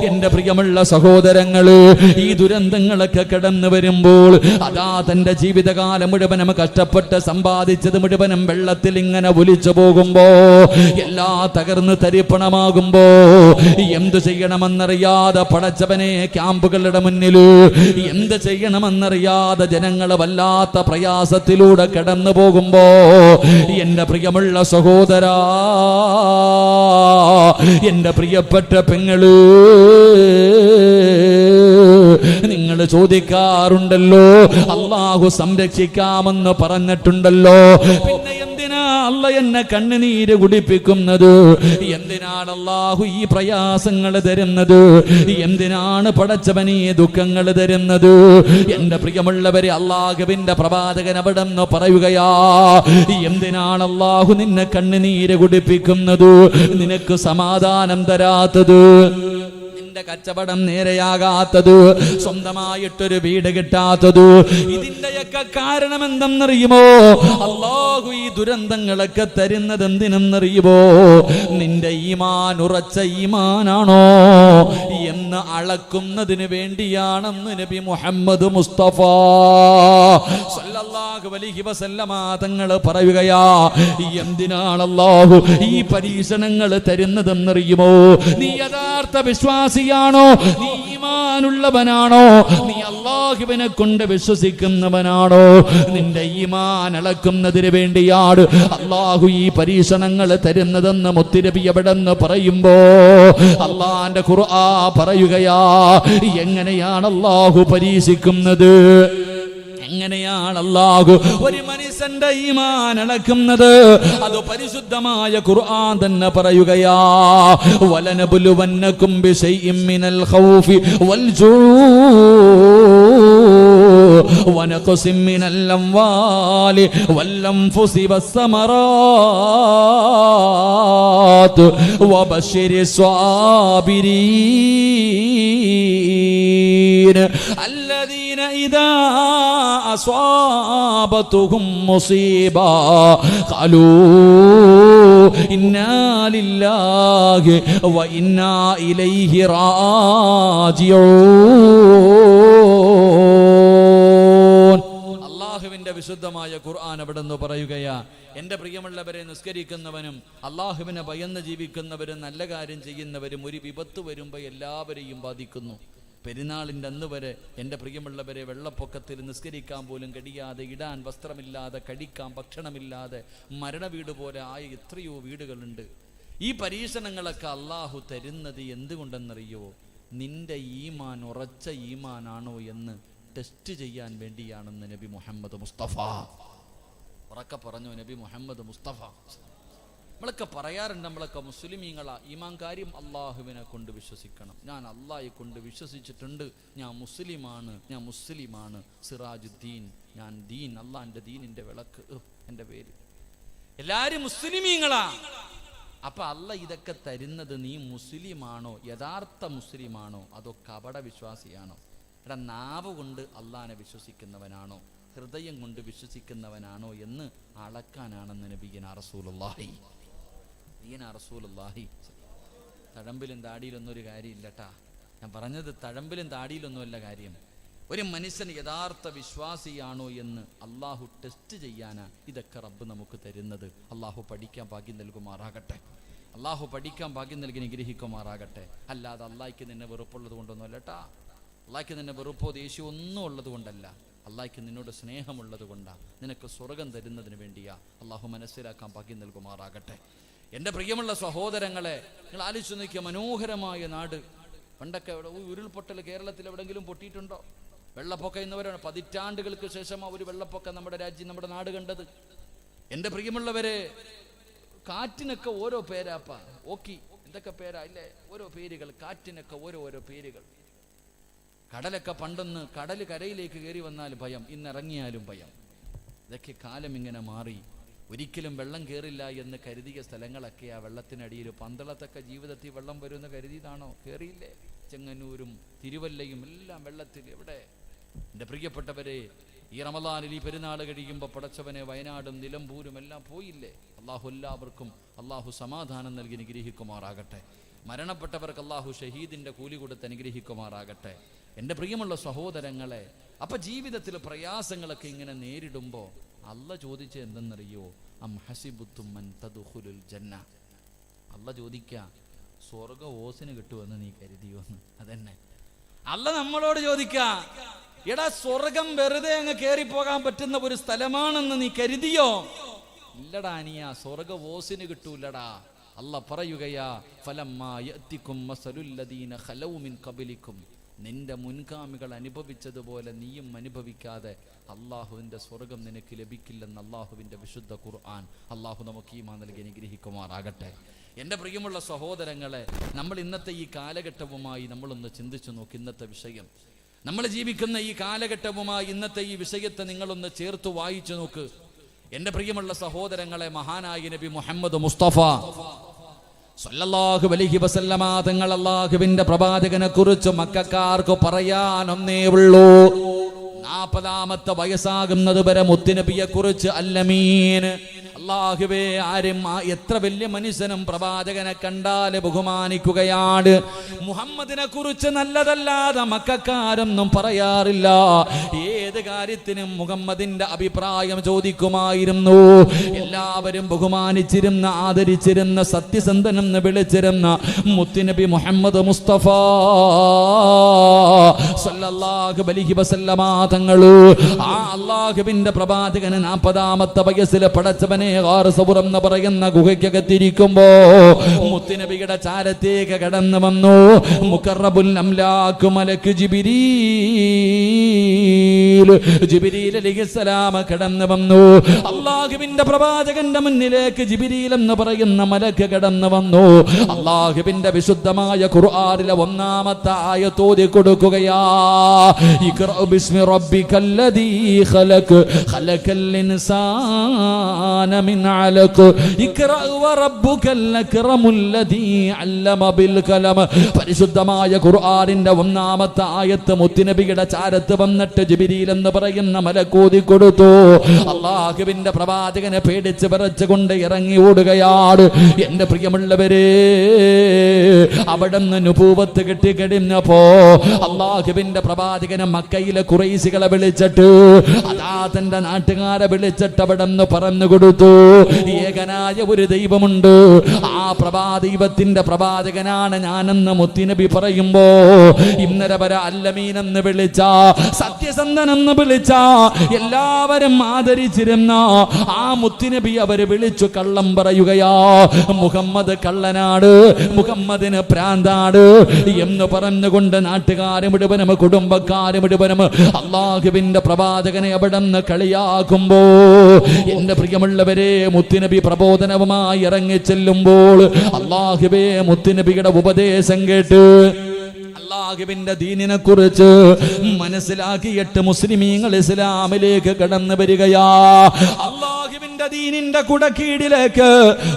എന്റെ പ്രിയമുള്ള സഹോദരങ്ങള്, ഈ ദുരന്തങ്ങളൊക്കെ കടന്നു വരുമ്പോൾ അതാ തന്റെ ജീവിതകാലം മുഴുവനും കഷ്ടപ്പെട്ട് സമ്പാദിച്ചത് മുഴുവനും വെള്ളത്തിൽ ഇങ്ങനെ ഒലിച്ചു പോകുമ്പോ, എല്ലാ തകർന്ന് തരിപ്പണമാകുമ്പോ എന്ത് ചെയ്യണമെന്നറിയാതെ പടച്ചവനെ ക്യാമ്പുകളുടെ മുന്നില് എന്ത് ചെയ്യണമെന്നറിയാതെ ജനങ്ങൾ വല്ലാത്ത പ്രയാസത്തിലൂടെ കടന്നു പോകുമ്പോ, എന്റെ പ്രിയമുള്ള സഹോദരാ, എന്റെ പ്രിയപ്പെട്ട പെങ്ങള്, നിങ്ങൾ ചോദിക്കാറുണ്ടല്ലോ അല്ലാഹു സംരക്ഷിക്കാമെന്ന് പറഞ്ഞിട്ടുണ്ടല്ലോ, പിന്നെ എന്തിനാ അല്ല എന്നെ കണ്ണുനീര് കുടിപ്പിക്കുന്നത്? എന്തിനാണ് അല്ലാഹു ഈ പ്രയാസങ്ങൾ തരുന്നത്? എന്തിനാണ് പടച്ചവൻ ഈ ദുഃഖങ്ങൾ തരുന്നത്? എന്റെ പ്രിയമുള്ളവരെ, അല്ലാഹുവിന്റെ പ്രവാചകൻ അവിടെ നിന്ന് പറയുകയാ, എന്തിനാണ് അല്ലാഹു നിന്നെ കണ്ണുനീര് കുടിപ്പിക്കുന്നത്? നിനക്ക് സമാധാനം തരാത്തത്, നിന്റെ കച്ചവടം നേരെയാകാത്തത്, സ്വന്തമായിട്ടൊരു വീട് കിട്ടാത്തത്, ഇതിന്റെയൊക്കെ കാരണം എന്തെന്നറിയുമോ? അല്ലാഹു ഈ ദുരന്തങ്ങളൊക്കെ തരുന്നത് എന്തിനെന്നറിയുമോ? നിന്റെ ഈമാൻ ഉറച്ച ഈമാനാണോ എന്ന് അളക്കുന്നതിന് വേണ്ടിയാണെന്ന് നബി മുഹമ്മദ് മുസ്തഫ സല്ലല്ലാഹു അലൈഹി വസല്ലമ തങ്ങൾ പറയുകയാ. എന്തിനാണ് അല്ലാഹു ഈ പരീക്ഷണങ്ങൾ തരുന്നതെന്നറിയുമോ? നീ യഥാർത്ഥ വിശ്വാസിയാണോ? നീ ഈമാനുള്ളവനാണോ? നീ അല്ലാഹുവിനെ കൊണ്ട് വിശ്വസിക്കുന്നവനാണോ? നിന്റെ ഈമാൻ അളക്കുന്നതിന് വേണ്ടിയാണ് അല്ലാഹു ഈ പരീക്ഷണങ്ങൾ തരുന്നതെന്ന് മുത്തുനബി എവിടെന്ന് പറയുമ്പോ അല്ലാഹുവിന്റെ ഖുർആൻ പറയുകയാ, എങ്ങനെയാണ് അല്ലാഹു പരീക്ഷിക്കുന്നത്? എങ്ങനെയാണ് അല്ലാഹു ഒരു മനുഷ്യന്റെ ഈമാൻ അളക്കുന്നത്? അത് പരിശുദ്ധമായ ഖുർആൻ തന്നെ പറയുകയാ, വലനബുലുവന്നകും ബിശൈഇൻ മിനൽ ഖൗഫി വൽ ജൂഇ വനഖസിൻ മിനൽ അംവാലി വൽ അൻഫുസി വസ്സമറാത്ത് വബശ്ശിരിസ് സ്വാബിരീൻ الذين إذا أصابتهم مصيبة قالوا إنا لله وإنا إليه راجعون. അല്ലാഹുവിന്റെ വിശുദ്ധമായ ഖുർആൻ അവിടെ നിന്ന് പറയുകയാ, എന്റെ പ്രിയമുള്ളവരെ, നിസ്കരിക്കുന്നവനും അല്ലാഹുവിനെ ഭയന്ന് ജീവിക്കുന്നവരും നല്ല കാര്യം ചെയ്യുന്നവരും ഒരു വിപത്ത് വരുമ്പോൾ എല്ലാവരെയും ബാധിക്കുന്നു. പെരുന്നാളിൻ്റെ അന്ന് വരെ എൻ്റെ പ്രിയമുള്ളവരെ, വെള്ളപ്പൊക്കത്തിൽ നിസ്കരിക്കാൻ പോലും കഴിയാതെ, ഇടാൻ വസ്ത്രമില്ലാതെ, കഴിക്കാൻ ഭക്ഷണമില്ലാതെ മരണവീട് പോലെ ആയ എത്രയോ വീടുകളുണ്ട്. ഈ പരീക്ഷണങ്ങളൊക്കെ അല്ലാഹു തരുന്നത് എന്തുകൊണ്ടെന്നറിയോ? നിന്റെ ഈമാൻ ഉറച്ച ഈമാനാണോ എന്ന് ടെസ്റ്റ് ചെയ്യാൻ വേണ്ടിയാണെന്ന് നബി മുഹമ്മദ് മുസ്തഫ ഉറക്കെ പറഞ്ഞു. നബി മുഹമ്മദ് മുസ്തഫ നമ്മളൊക്കെ പറയാറുണ്ട്, നമ്മളൊക്കെ മുസ്ലിമീങ്ങളാ, ഈമാൻ കാര്യം അള്ളാഹുവിനെ കൊണ്ട് വിശ്വസിക്കണം. ഞാൻ അള്ളാഹയെ കൊണ്ട് വിശ്വസിച്ചിട്ടുണ്ട്, ഞാൻ മുസ്ലിമാണ്, ഞാൻ മുസ്ലിമാണ്, സിറാജുദ്ദീൻ, ഞാൻ ദീൻ, അള്ളാഹിന്റെ ദീനിന്റെ വിളക്ക്, എൻ്റെ പേര്. എല്ലാരും മുസ്ലിമീങ്ങളാ. അപ്പൊ അല്ല ഇതൊക്കെ തരുന്നത് നീ മുസ്ലിമാണോ, യഥാർത്ഥ മുസ്ലിമാണോ, അതോ കപട വിശ്വാസിയാണോ? എടാ, നാവ് കൊണ്ട് അള്ളാഹിനെ വിശ്വസിക്കുന്നവനാണോ, ഹൃദയം കൊണ്ട് വിശ്വസിക്കുന്നവനാണോ എന്ന് അളക്കാനാണെന്ന് നബിയനാ റസൂലുള്ളാഹി. തഴമ്പിലും താടിയിലൊന്നും ഒരു കാര്യമില്ലട്ടാ. ഞാൻ പറഞ്ഞത് തഴമ്പിലും താടിയിലൊന്നുമല്ല കാര്യം. ഒരു മനുഷ്യൻ യഥാർത്ഥ വിശ്വാസിയാണോ എന്ന് അള്ളാഹു ടെസ്റ്റ് ചെയ്യാനാ ഇതൊക്കെ റബ്ബ് നമുക്ക് തരുന്നത്. അള്ളാഹു പഠിക്കാൻ ഭാഗ്യം നൽകുമാറാകട്ടെ. അള്ളാഹു പഠിക്കാൻ ഭാഗ്യം നൽകി നിഗ്രഹിക്കുമാറാകട്ടെ. അല്ലാതെ അള്ളാഹിക്ക് നിന്നെ വെറുപ്പുള്ളത് കൊണ്ടൊന്നും അല്ലട്ടാ. അള്ളാഹിക്ക് നിന്നെ വെറുപ്പോ ദേഷ്യം ഒന്നും ഉള്ളത് കൊണ്ടല്ല. അള്ളാഹിക്ക് നിന്നോട് സ്നേഹമുള്ളത് കൊണ്ടാണ്, നിനക്ക് സ്വർഗം തരുന്നതിന് വേണ്ടിയാ. അള്ളാഹു മനസ്സിലാക്കാൻ ഭാഗ്യം നൽകുമാറാകട്ടെ. എൻ്റെ പ്രിയമുള്ള സഹോദരങ്ങളെ, നിങ്ങൾ ആലോചിച്ച് നോക്കിയ മനോഹരമായ നാട്. പണ്ടൊക്കെ ഉരുൾപൊട്ടൽ കേരളത്തിൽ എവിടെങ്കിലും പൊട്ടിയിട്ടുണ്ടോ? വെള്ളപ്പൊക്കം എന്നവരാണ് പതിറ്റാണ്ടുകൾക്ക് ശേഷം ഒരു വെള്ളപ്പൊക്കം നമ്മുടെ രാജ്യം, നമ്മുടെ നാട് കണ്ടത്. എൻ്റെ പ്രിയമുള്ളവരെ, കാറ്റിനൊക്കെ ഓരോ പേരാപ്പാ. ഓക്കി എന്തൊക്കെ പേരാ ഇല്ലേ, ഓരോ പേരുകൾ. കാറ്റിനൊക്കെ ഓരോരോ പേരുകൾ. കടലൊക്കെ പണ്ടൊന്ന് കടൽ കരയിലേക്ക് കയറി വന്നാൽ ഭയം, ഇന്നിറങ്ങിയാലും ഭയം. ഇതൊക്കെ കാലം ഇങ്ങനെ മാറി. ഒരിക്കലും വെള്ളം കയറില്ല എന്ന് കരുതിയ സ്ഥലങ്ങളൊക്കെ ആ വെള്ളത്തിനടിയിൽ. പന്തളത്തൊക്കെ ജീവിതത്തിൽ വെള്ളം വരുമെന്ന് കരുതിയതാണോ? കയറിയില്ലേ? ചെങ്ങന്നൂരും തിരുവല്ലയും എല്ലാം വെള്ളത്തിൽ. എവിടെ എൻ്റെ പ്രിയപ്പെട്ടവരെ, ഈ റമദാനിൽ ഈ പെരുന്നാൾ കഴിയുമ്പോൾ പടച്ചവനെ വയനാടും നിലമ്പൂരും എല്ലാം പോയില്ലേ? അള്ളാഹു എല്ലാവർക്കും അള്ളാഹു സമാധാനം നൽകി നിഗ്രഹിക്കുമാറാകട്ടെ. മരണപ്പെട്ടവർക്ക് അല്ലാഹു ഷഹീദിന്റെ കൂലി കൊടുത്ത് അനുഗ്രഹിക്കുമാറാകട്ടെ. എൻ്റെ പ്രിയമുള്ള സഹോദരങ്ങളെ, അപ്പൊ ജീവിതത്തിൽ പ്രയാസങ്ങളൊക്കെ ഇങ്ങനെ നേരിടുമ്പോൾ അല്ല ചോദിച്ച എന്തെന്നറിയോ? അം ഹസിബുത്തും മൻ തദ്ഖുലുൽ ജന്ന. അല്ല ചോദിക്കുക, സ്വർഗ ഓസിന് കിട്ടുമെന്ന് നീ കരുതിയോന്ന്. അതന്നെ അല്ല നമ്മളോട് ചോദിക്കുക, എടാ സ്വർഗം വെറുതെ അങ്ങ് കയറിപ്പോകാൻ പറ്റുന്ന ഒരു സ്ഥലമാണെന്ന് നീ കരുതിയോ? ഇല്ലടാ അനിയ, സ്വർഗ ഓസിന് കിട്ടൂലടാ. അല്ല പറയുകയാ, ഫലമ്മാ യഅതികും മസലുൽ ലദീന ഖലൗ മിൻ ഖബലികും, നിന്റെ മുൻഗാമികൾ അനുഭവിച്ചതുപോലെ നീയും അനുഭവിക്കാതെ അള്ളാഹുവിൻ്റെ സ്വർഗം നിനക്ക് ലഭിക്കില്ലെന്ന് അള്ളാഹുവിൻ്റെ വിശുദ്ധ ഖുർആൻ. അള്ളാഹു നമുക്ക് ഈമാൻ നൽകി അനുഗ്രഹിക്കുമാറാകട്ടെ. എൻ്റെ പ്രിയമുള്ള സഹോദരങ്ങളെ, നമ്മൾ ഇന്നത്തെ ഈ കാലഘട്ടവുമായി നമ്മളൊന്ന് ചിന്തിച്ചു നോക്ക്. ഇന്നത്തെ വിഷയം, നമ്മൾ ജീവിക്കുന്ന ഈ കാലഘട്ടവുമായി ഇന്നത്തെ ഈ വിഷയത്തെ നിങ്ങളൊന്ന് ചേർത്ത് വായിച്ചു നോക്ക്. എൻ്റെ പ്രിയമുള്ള സഹോദരങ്ങളെ, മഹാനായ നബി മുഹമ്മദ് മുസ്തഫ സല്ലല്ലാഹു അലൈഹി വസല്ലമ തങ്ങൾ അല്ലാഹുവിന്റെ പ്രവാചകനെ കുറിച്ച് മക്കക്കാർക്ക് പറയാനൊന്നേ ഉള്ളൂ. 40ാമത്തെ വയസ്സാകുന്നത് വരെ മുത്തുനബിയെ കുറിച്ച് അല്ലമീൻ, അല്ലാഹുവേ, ആരും എത്ര വലിയ മനുഷ്യനും പ്രവാചകനെ കണ്ടാല് ബഹുമാനിക്കുകയാണ്. മുഹമ്മദിനെ കുറിച്ച് നല്ലതല്ലാതെ മക്കക്കാരൊന്നും പറയാറില്ല. ഏത് കാര്യത്തിനും മുഹമ്മദിന്റെ അഭിപ്രായം ചോദിക്കുമായിരുന്നു. എല്ലാവരും ബഹുമാനിച്ചിരുന്ന, ആദരിച്ചിരുന്ന, സത്യസന്ധനെന്ന് വിളിച്ചിരുന്ന മുത്തുനബി മുഹമ്മദ് മുസ്തഫ സല്ലല്ലാഹു അലൈഹി വസല്ലമ തങ്ങള് ആ അല്ലാഹുവിന്റെ പ്രവാചകനെ 40ാമത്തെ വയസ്സിൽ പടച്ചവനെ ഗാർസബുറം എന്ന് പറയുന്ന ഗുഹയ്ക്കകത്തിരിക്കുമ്പോ മുത്തുനബിയുടെ ചാരത്തേക്ക് കടന്നു വന്നു മുഖറബുൽ അംലാഖ് മലക്ക് ജിബ്രീൽ അലൈഹിസ്സലാം കടന്നു വന്നു. അല്ലാഹുവിന്റെ പ്രവാചകന്റെ മുന്നിലേക്ക് ജിബ്രീൽ എന്ന് പറയുന്ന മലക്ക് കടന്നു വന്നു. അല്ലാഹുവിന്റെ വിശുദ്ധമായ ഖുർആനിലെ 1ാമത്തെ ആയത്ത് ഓതി കൊടുക്കുകയാ, ഇഖ്റ ബിസ്മി റബ്ബിക്കല്ലദീ ഖലഖ് ഖലഖൽ ഇൻസാന മിൻ അലഖ് ഇഖ്റ വറബ്ബുകൽ അക്റമുല്ലദീ അല്ലമ ബിൽ കലം. പരിശുദ്ധമായ ഖുർആനിന്റെ 1ാമത്തെ ആയത്ത് മുത്തുനബിയുടെ ചാരത്ത് വന്നിട്ട് ജിബ്രീൽ എന്ന് പറയുന്ന മലക്ക് ഓതി കൊടുത്തു. അല്ലാഹുവിന്റെ പ്രവാചകനെ പേടിച്ച് വിറച്ചുകൊണ്ട് ഇറങ്ങി ഓടുകയാണ്. എന്റെ പ്രിയമുള്ളവരെ, അവിടുന്ന് നുബൂവത്ത് കിട്ടിക്കഴിഞ്ഞപ്പോ അല്ലാഹുവിന്റെ പ്രവാചകനെ മക്കയിലെ ഖുറൈശികളെ വിളിച്ചിട്ട്, അതാ തന്റെ നാട്ടുകാരെ വിളിച്ചിട്ട് അവിടുന്ന് പറഞ്ഞു കൊടുത്തു, ഏകനായ ഒരു ദൈവമുണ്ട്, ആ ദൈവത്തിന്റെ പ്രവാചകനാണ് ഞാനെന്ന് മുത്തുനബി പറയുമ്പോ ഇന്നലെ വരെ അല്ലമീൻ എന്ന് വിളിച്ച, സത്യസന്ധൻ എന്ന് വിളിച്ച, എല്ലാവരും ആദരിച്ചിരുന്ന ആ മുത്തുനബി അവര് വിളിച്ചു കള്ളം പറയുകയാ. മുഹമ്മദ് കള്ളനാണ്, മുഹമ്മദിന് പ്രാന്താണ് എന്ന് പറഞ്ഞുകൊണ്ട് നാട്ടുകാരും മുഴുവനും കുടുംബക്കാരും മുഴുവനും അല്ലാഹുവിന്റെ പ്രവാചകനെ അവിടുന്ന് കളിയാക്കുമ്പോ എന്റെ പ്രിയമുള്ളവരെ, മുത്തുനബി പ്രബോധനവുമായി ഇറങ്ങി ചെല്ലുമ്പോൾ അല്ലാഹുവേ മുത്തുനബിയുടെ ഉപദേശം കേട്ട് അല്ലാഹുവിന്റെ ദീനിനെ കുറിച്ച് മനസ്സിലാക്കിയിട്ട് മുസ്ലിമീങ്ങൾ ഇസ്ലാമിലേക്ക് കടന്നു വരികയാ. അല്ലാഹുവിന്റെ ദീനിന്റെ കുടക്കീഴിലേക്ക്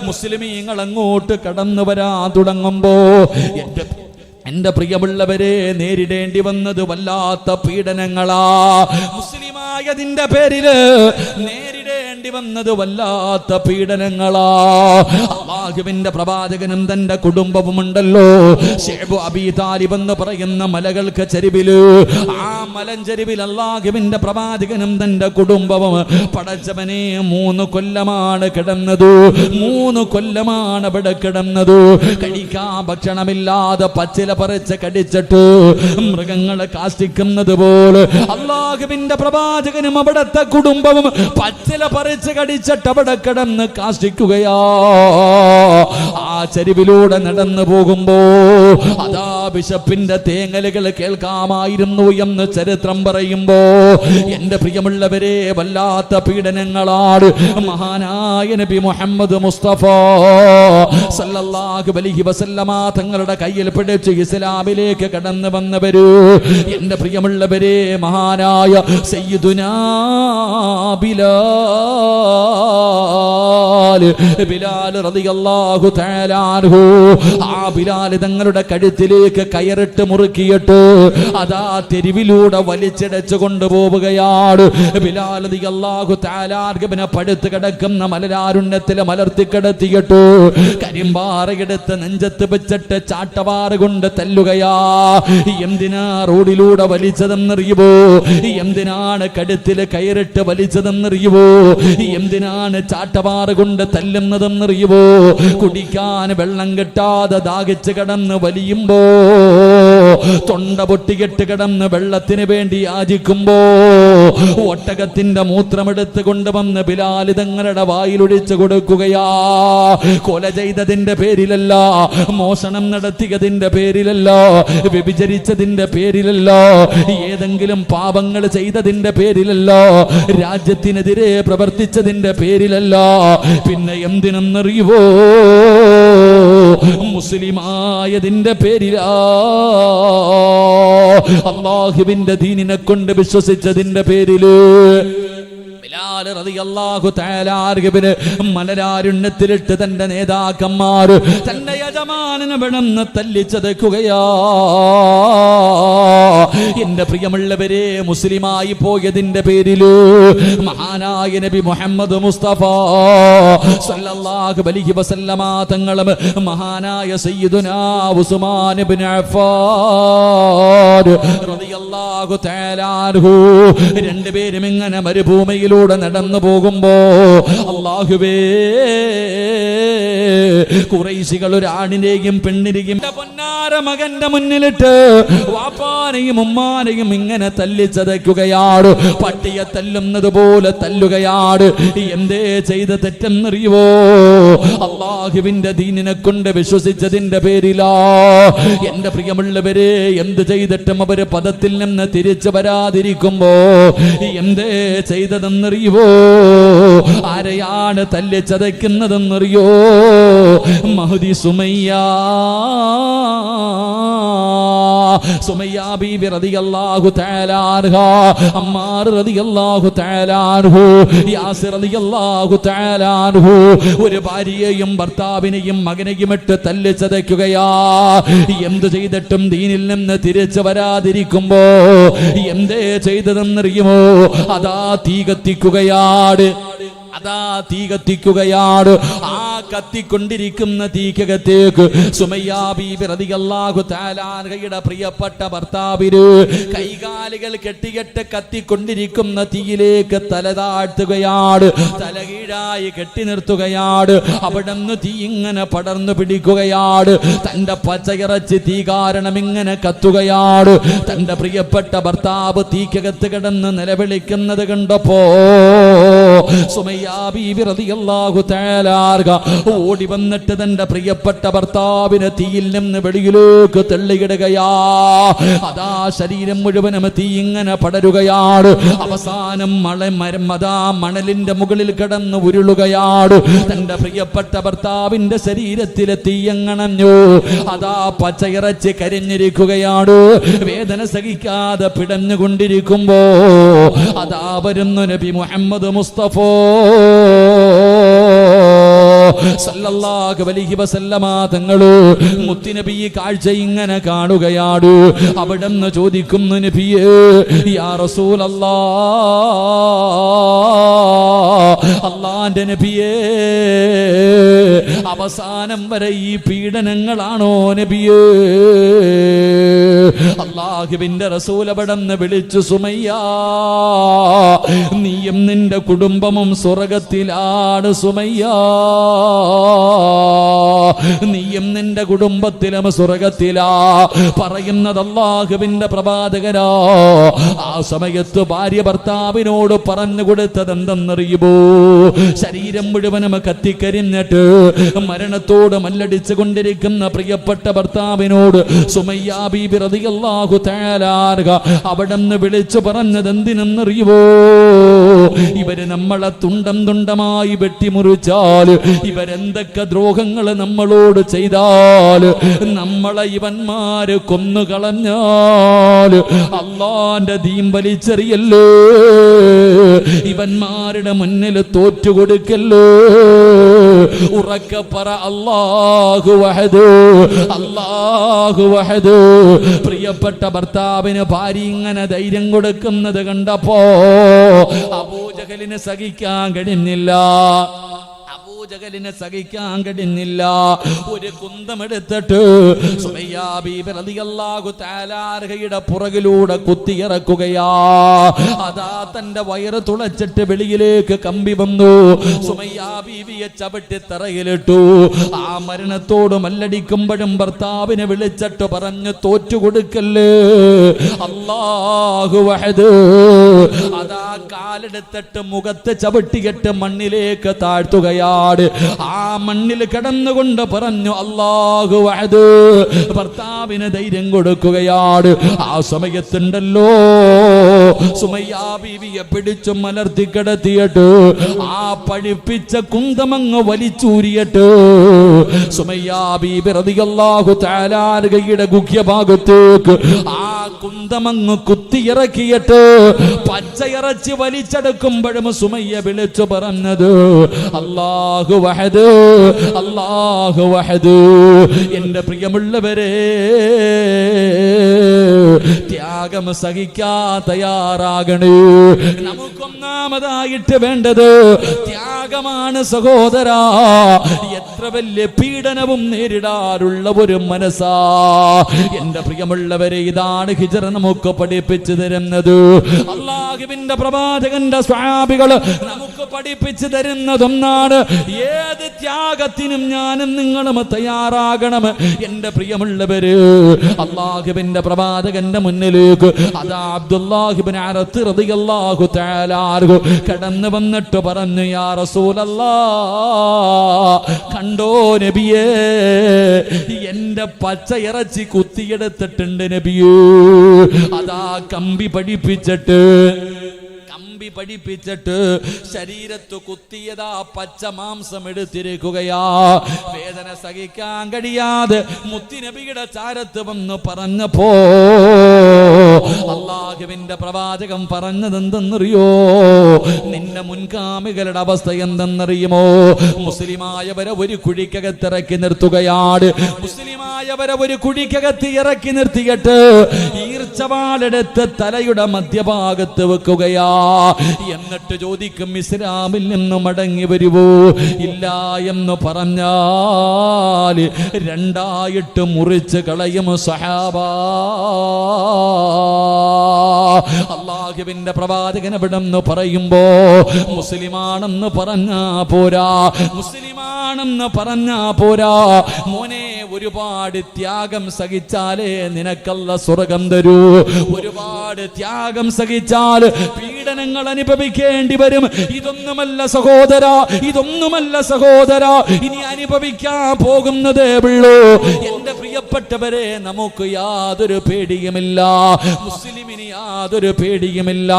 മുസ്ലിമീങ്ങൾ അങ്ങോട്ട് കടന്നു വരാൻ തുടങ്ങുമ്പോ എന്റെ പ്രിയമുള്ളവരെ, നേരിടേണ്ടി വന്നത് വല്ലാത്ത പീഡനങ്ങളാ. മുസ്ലിമായതിന്റെ പേരില് നേരിടേണ്ടി വന്നത് വല്ലാത്ത പീഡനങ്ങളാ. അല്ലാഹുവിന്റെ പ്രവാചകനും തന്റെ കുടുംബവും ഉണ്ടല്ലോ. ശൈബ് അബീ താലിബ് എന്ന് പറയുന്ന മലകൾക്ക് ചരിവില്, ആ മലഞ്ചരിവിൽ അല്ലാഹുവിന്റെ പ്രവാചകനും തന്റെ കുടുംബവും പടച്ചവനെ 3 കൊല്ലമാണ് കിടന്നത്. 3 കൊല്ലമാണ് അവിടെ കിടന്നത്. കഴിക്കാൻ ഭക്ഷണമില്ലാതെ പച്ചില പറിച്ച് കടിച്ചിട്ട് മൃഗങ്ങളെ കാഷ്ടിക്കുന്നത് പോലെ അല്ലാഹുവിന്റെ പ്രവാചകനും അവിടത്തെ കുടുംബവും പച്ചില പറിച്ച് കടിച്ചിട്ട് അവിടെ കിടന്ന് കാഷ്ടിക്കുകയാ. ആ ചരിവിലൂടെ നടന്നു പോകുമ്പോ അതാ ബിഷപ്പിന്റെ തേങ്ങലുകൾ കേൾക്കാമായിരുന്നു എന്ന് ചരിത്രം പറയുമ്പോ എന്റെ പ്രിയമുള്ളവരെ, വല്ലാത്ത പീഡനങ്ങളാണ് മഹാനായ നബി മുഹമ്മദ് മുസ്തഫ സല്ലല്ലാഹു അലൈഹി വസല്ലമ തങ്ങളുടെ കയ്യിൽ പിടിച്ച് ഇസ്ലാമിലേക്ക് കടന്നു വന്നവര്. എന്റെ പ്രിയമുള്ളവരെ, മഹാനായ സയ്യിദുനാ ബിലാൽ ബിലാൽ റളിയല്ലാഹു തആല അൻഹു. ആ ബിലാൽ തങ്ങളുടെ കഴുത്തിലേക്ക് കയറിട്ട് മുറുക്കിയിട്ട് അതാ തെരുവിലൂടെ വലിച്ചിടച്ചു കൊണ്ടുപോവുകയാണ്. ബിലാൽ റളിയല്ലാഹു തആല അൻഹുവിനെ പടുത്ത് കിടക്കുന്ന മലരാരുണ്യത്തിൽ മലർത്തി കിടത്തിയിട്ട് കരിമ്പാറയെടുത്ത് നെഞ്ചത്ത് വെച്ചിട്ട് ചാട്ടവാറ് കൊണ്ട് തല്ലുകയാ. എന്തിനാ റോഡിലൂടെ വലിച്ചതെന്നറിയുമോ? എന്തിനാണ് കഴുത്തില് കയറിട്ട് വലിച്ചതെന്നറിയുമോ? എന്തിനാണ് ചാട്ടവാറ് കൊണ്ട് തല്ലുന്നതെന്നറിയുമോ? കുടിക്കാൻ വെള്ളം കിട്ടാതെ ദാഹിച്ച് കിടന്ന് വലിയുമ്പോ, തൊണ്ട പൊട്ടികെട്ട് കിടന്ന് വെള്ളത്തിന് വേണ്ടി യാചിക്കുമ്പോ, ഒട്ടകത്തിന്റെ മൂത്രമെടുത്ത് കൊണ്ടുവന്ന് ബിലാൽ തങ്ങളുടെ വായിലൊഴിച്ചു കൊടുക്കുകയാ. കൊല ചെയ്തതിന്റെ പേരിലല്ല, മോഷണം നടത്തിയതിന്റെ പേരിലല്ല, വ്യഭിചരിച്ചതിന്റെ പേരിലല്ല, ഏതെങ്കിലും പാപങ്ങൾ ചെയ്തതിന്റെ പേരിലല്ല, രാജ്യത്തിനെതിരെ പ്രവർത്തിച്ചതിന്റെ പേരിലല്ല. പിന്നെ എന്തിനെന്നറിയുവോ? മുസ്ലിമായതിന്റെ പേരിലാ. അല്ലാഹുവിന്റെ ദീനിനെ കൊണ്ട് വിശ്വസിച്ചതിന്റെ പേരില് ബിലാൽ റളിയല്ലാഹു തആല അൻഹുവിനെ മലരാരുണ്യത്തിലിട്ട് തന്റെ നേതാക്കന്മാർ തന്റെ യജമാനനെ വിടന്ന് തല്ലിച്ചതക്കുകയാ. എന്റെ പ്രിയമുള്ളവരെ, മുസ്ലിമായി പോയതിന്റെ പേരില് മഹാനായ നബി മുഹമ്മദ് മുസ്തഫ സല്ലല്ലാഹു അലൈഹി വസല്ലമ തങ്ങളും മഹാനായ സയ്യിദുനാ ഉസ്മാൻ ഇബ്നു അഫ്ഫാൻ റളിയല്ലാഹു തആല അൻഹു രണ്ടുപേരും ഇങ്ങനെ മരുഭൂമിയിലൂടെ നടന്നു പോകുമ്പോ, അല്ലാഹുവേ, ഖുറൈശികൾ ഒരു ആണിനെയും പെണ്ണിനെയും പൊന്നാര മകന്റെ മുന്നിലിട്ട് വാപ്പാനെയും ഉമ്മാനെയും ഇങ്ങനെ തല്ലിച്ചതയ്ക്കുകയാണ്. പട്ടിയെ തല്ലുന്നത് പോലെ തല്ലുകയാണ്. എന്തേ ചെയ്ത തെറ്റെന്നറിയുവോ? അല്ലാഹുവിന്റെ ദീനിനെ കൊണ്ട് വിശ്വസിച്ചതിന്റെ പേരിലാ. എന്റെ പ്രിയമുള്ളവരെ, എന്ത് ചെയ്തിട്ടും അവര് പദത്തിൽ നിന്ന് തിരിച്ചു വരാതിരിക്കുമ്പോ എന്തേ ചെയ്തതെന്നറിയുവോ? ആരെയാണ് തല്ലിച്ചതയ്ക്കുന്നതെന്നറിയോ? മഹ്ദി സുമയ്യ ബീബി റളിയല്ലാഹു തആല അൻഹാ, അമ്മാർ റളിയല്ലാഹു തആല അൻഹു, യാസിർ റളിയല്ലാഹു തആല അൻഹു ഒരു ഭാര്യയെയും ഭർത്താവിനെയും മകനെയും ഇട്ട് തല്ലിച്ചതയ്ക്കുകയാ. എന്ത് ചെയ്തിട്ടും ദീനിൽ നിന്ന് തിരിച്ചു വരാതിരിക്കുമ്പോ എന്തേ ചെയ്തതെന്നറിയുമോ? അതാ തീ കത്തിക്കുകയാണ്. അതാ തീ കത്തിക്കുകയാണ്. ആ കത്തിക്കൊണ്ടിരിക്കുന്ന തീക്കകത്തേക്ക് സുമയ്യ ബീബി റളിയല്ലാഹു തആല അൻഹയുടെ പ്രിയപ്പെട്ട ഭർത്താവിന് കൈകാലുകൾ കെട്ടികെട്ട് കത്തിക്കൊണ്ടിരിക്കുന്ന തീയിലേക്ക് തല താഴ്ത്തുകയാണ്. തലകീഴായി കെട്ടി നിർത്തുകയാണ്. അവിടുന്ന് തീ ഇങ്ങനെ പടർന്നു പിടിക്കുകയാണ്. തന്റെ പച്ചയിറച്ചി തീ കാരണം ഇങ്ങനെ കത്തുകയാണ്. തന്റെ പ്രിയപ്പെട്ട ഭർത്താവ് തീക്കകത്ത് കിടന്ന് നിലവിളിക്കുന്നത് കണ്ടപ്പോ സുമയ്യ ബീബി റളിയല്ലാഹു തആല അൻഹ ഓടി വന്നിട്ട് തന്റെ പ്രിയപ്പെട്ട ഭർത്താവിനെ തീയിൽ നിന്ന് വെളിയിലേക്ക് തള്ളിയിടുകയാ. അതാ ശരീരം മുഴുവനും തീ ഇങ്ങനെ പടരുകയാണ്. അവസാനം അതാ മണലിന്റെ മുകളിൽ കിടന്ന് ഉരുളുകയാണ്. തന്റെ പ്രിയപ്പെട്ട ഭർത്താവിന്റെ ശരീരത്തിലെ തീയങ്ങണഞ്ഞു. അതാ പച്ചയിറച്ചി കരിഞ്ഞിരിക്കുകയാണ്. വേദന സഹിക്കാതെ പിടഞ്ഞുകൊണ്ടിരിക്കുമ്പോ അതാ വരുന്നു നബി മുഹമ്മദ് മുസ്തഫ സല്ലല്ലാഹു അലൈഹി വസല്ലമ തങ്ങള് മുത്തുനബി കാഴ്ച ഇങ്ങനെ കാണുകയാണ്. അവിടുന്ന് ചോദിക്കുന്നു, നബിയേ, യാ റസൂലല്ലാഹ്, അല്ലാഹുവിന്റെ നബിയേ, അവസാനം വരെ ഈ പീഡനങ്ങളാണോ നബിയേ? അല്ലാഹുവിന്റെ റസൂൽ അവിടുന്ന് വിളിച്ചു, സുമയ്യ, നീയും നിന്റെ കുടുംബമും സ്വർഗത്തിലാണ്. സുമയ്യ, നീയും നിന്റെ കുടുംബത്തിലും സ്വർഗത്തിലാ. പറയുന്നത് അല്ലാഹുവിന്റെ പ്രവാചകനാ. ആ സമയത്ത് ഭാര്യ ഭർത്താവിനോട് പറഞ്ഞു കൊടുത്തത് എന്തെന്നറിയുമോ? ശരീരം മുഴുവനും കത്തിക്കരിഞ്ഞിട്ട് മരണത്തോട് മല്ലടിച്ചു കൊണ്ടിരിക്കുന്ന പ്രിയപ്പെട്ട ഭർത്താവിനോട് സുമയ്യ ബീബി റളിയല്ലാഹു റളിയല്ലാഹു തആല അവിടെന്ന് വിളിച്ചു പറഞ്ഞത് എന്തിനെന്നറിയുവോ? ഇവര് നമ്മളെ തുണ്ടം തുണ്ടമായി വെട്ടിമുറിച്ചാൽ, ഇവരെന്തൊക്കെ ദ്രോഹങ്ങൾ നമ്മളോട് ചെയ്താൽ, നമ്മളെ ഇവന്മാര് കൊന്നുകളഞ്ഞാൽ അള്ളാന്റെ ദീൻ വലിച്ചെറിയല്ലോ, ഇവന്മാരുടെ മുന്നിൽ തോറ്റുകൊടുക്കല്ലോ. ഉറക്കെ പറ അല്ലാഹു വഹദ്, അല്ലാഹു വഹദ്. പ്രിയപ്പെട്ട ഭർത്താവിന് ഭാര്യ ഇങ്ങനെ ധൈര്യം കൊടുക്കുന്നത് കണ്ടപ്പോ അബൂജഹലിന് സഹിക്കാൻ കഴിഞ്ഞില്ല. ജഗലിനെ സഹിക്കാൻ കഴിഞ്ഞില്ല. ഒരു കുന്തമെടുത്തിട്ട് സുമയ്യാ ബീബി റളിയല്ലാഹു തആല അൻഹയുടെ പുറകിലൂടെ കുത്തിയിറക്കുകയാ. അതാ തന്റെ വയറ് തുളച്ചിട്ട് വെളിയിലേക്ക് കമ്പി വന്നു. സുമയ്യാ ബീവിയെ ചവിട്ടി തറയിലിട്ടു. ആ മരണത്തോട് മല്ലടിക്കുമ്പോഴും ഭർത്താവിനെ വിളിച്ചിട്ട് പറഞ്ഞു, തോറ്റുകൊടുക്കല്ലേ, അല്ലാഹു വഹദ്. അതാ കാലെടുത്തിട്ട് മുഖത്ത് ചവിട്ടിയിട്ട് മണ്ണിലേക്ക് താഴ്ത്തുകയാണ്. ആ മണ്ണിൽ കിടന്നുകൊണ്ട് പറഞ്ഞു അല്ലാഹു വഹദ്. ഭർത്താവിന് ധൈര്യം കൊടുക്കുകയാണ്. ആ സമയത്തുണ്ടല്ലോ സുമയ്യാ ബീവിയെ പിടിച്ചു മലർത്തി കിടത്തിയിട്ട് ആ പഴിപ്പിച്ച കുന്തമങ്ങ് വലിച്ചൂരിയിട്ട് സുമയ്യാ ബീബി റളിയല്ലാഹു തആല അൻഹയുടെ ഗുഹ്യഭാഗത്തേക്ക് ആ കുന്തമങ്ങ് കുത്തിയിറക്കിയിട്ട് പച്ചയിറച്ചി വലിച്ചെടുക്കുമ്പോഴും സുമയ്യ വിളിച്ചു പറഞ്ഞത് അല്ലാഹു വഹദ്, അല്ലാഹു വഹദ്. എന്റെ പ്രിയമുള്ളവരെ, ത്യാഗം സഹിക്കാൻ തയ്യാറാകണേ. നമുക്കൊന്നാമതായിട്ട് വേണ്ടത് ത്യാഗമാണ് സഹോദരാ. എത്ര വലിയ പീഡനവും നേരിടാറുള്ള ഒരു മനസ്സാ. എന്റെ പ്രിയമുള്ളവരെ, ഇതാണ് ഹിജ്റ നമുക്ക് പഠിപ്പിച്ചു തരുന്നത്. അല്ലാഹുവിന്റെ പ്രവാചകന്റെ സ്വഹാബികൾ നമുക്ക് പഠിപ്പിച്ചു തരുന്നതൊന്നാണ്. ഏത് ത്യാഗത്തിനും ഞാനും നിങ്ങളും തയ്യാറാകണം. എന്റെ പ്രിയമുള്ളവര്, അല്ലാഹുവിന്റെ പ്രവാചകന്റെ മുന്നിലേക്ക് അതാ അബ്ദുല്ലാഹ് ഇബ്നു അറത്ത് റളിയല്ലാഹു തആല അൻഹു കടന്നു വന്നിട്ട് പറഞ്ഞു, യാ റസൂലല്ലാഹ്, കണ്ടോ നബിയേ, എന്റെ പച്ച ഇറച്ചി കുത്തിയെടുത്തിട്ടുണ്ട് നബിയേ. അതാ കമ്പി പഠിപ്പിച്ചിട്ട് ശരീരത്ത് കുത്തിയതാ പച്ച മാംസം എടുത്തിരിക്കുകയാ. വേദന സഹിക്കാൻ കഴിയാതെ മുത്തുനബിയുടെ ചാരത്ത് വന്ന് പറഞ്ഞപ്പോ അല്ലാഹുവിന്റെ പ്രവാചകൻ പറഞ്ഞത് എന്തെന്നറിയോ? നിന്റെ മുൻഗാമികളുടെ അവസ്ഥ എന്തെന്നറിയുമോ? മുസ്ലിമായവരെ ഒരു കുഴിക്കകത്തിറക്കി നിർത്തുകയാണ്. മുസ്ലിമായവരെ ഒരു കുഴിക്കകത്ത് ഇറക്കി നിർത്തിയിട്ട് ഈർച്ചവാളെടുത്ത് തലയുടെ മധ്യഭാഗത്ത് വെക്കുകയാ. എന്നിട്ട് ചോദിക്കും, ഇസ്ലാമിൽ നിന്ന് മടങ്ങി വരുവോ? ഇല്ല എന്ന് പറഞ്ഞാൽ രണ്ടായിട്ട് മുറിച്ച് കളയും സഹാബാ. അല്ലാഹുവിന്റെ പ്രവാചകൻ എവിടെന്ന് പറയുമ്പോ മുസ്ലിമാണെന്ന് പറഞ്ഞാ പോരാ, മുസ്ലിമാണെന്ന് പറഞ്ഞാ പോരാ മോനെ. ഒരുപാട് ത്യാഗം സഹിച്ചാലേ നിനക്കല്ല സ്വർഗം തരൂ. ഒരുപാട് ത്യാഗം സഹിച്ചാൽ പീഡനങ്ങൾ അനുഭവിക്കേണ്ടി വരും. ഇതൊന്നുമല്ല സഹോദര, ഇതൊന്നുമല്ല സഹോദര, ഇനി അനുഭവിക്കാൻ പോകുന്നതേ ഉള്ളൂ. എന്റെ പ്രിയപ്പെട്ടവരെ, നമുക്ക് യാതൊരു പേടിയുമില്ല, മുസ്ലിമിന് യാതൊരു പേടിയുമില്ല.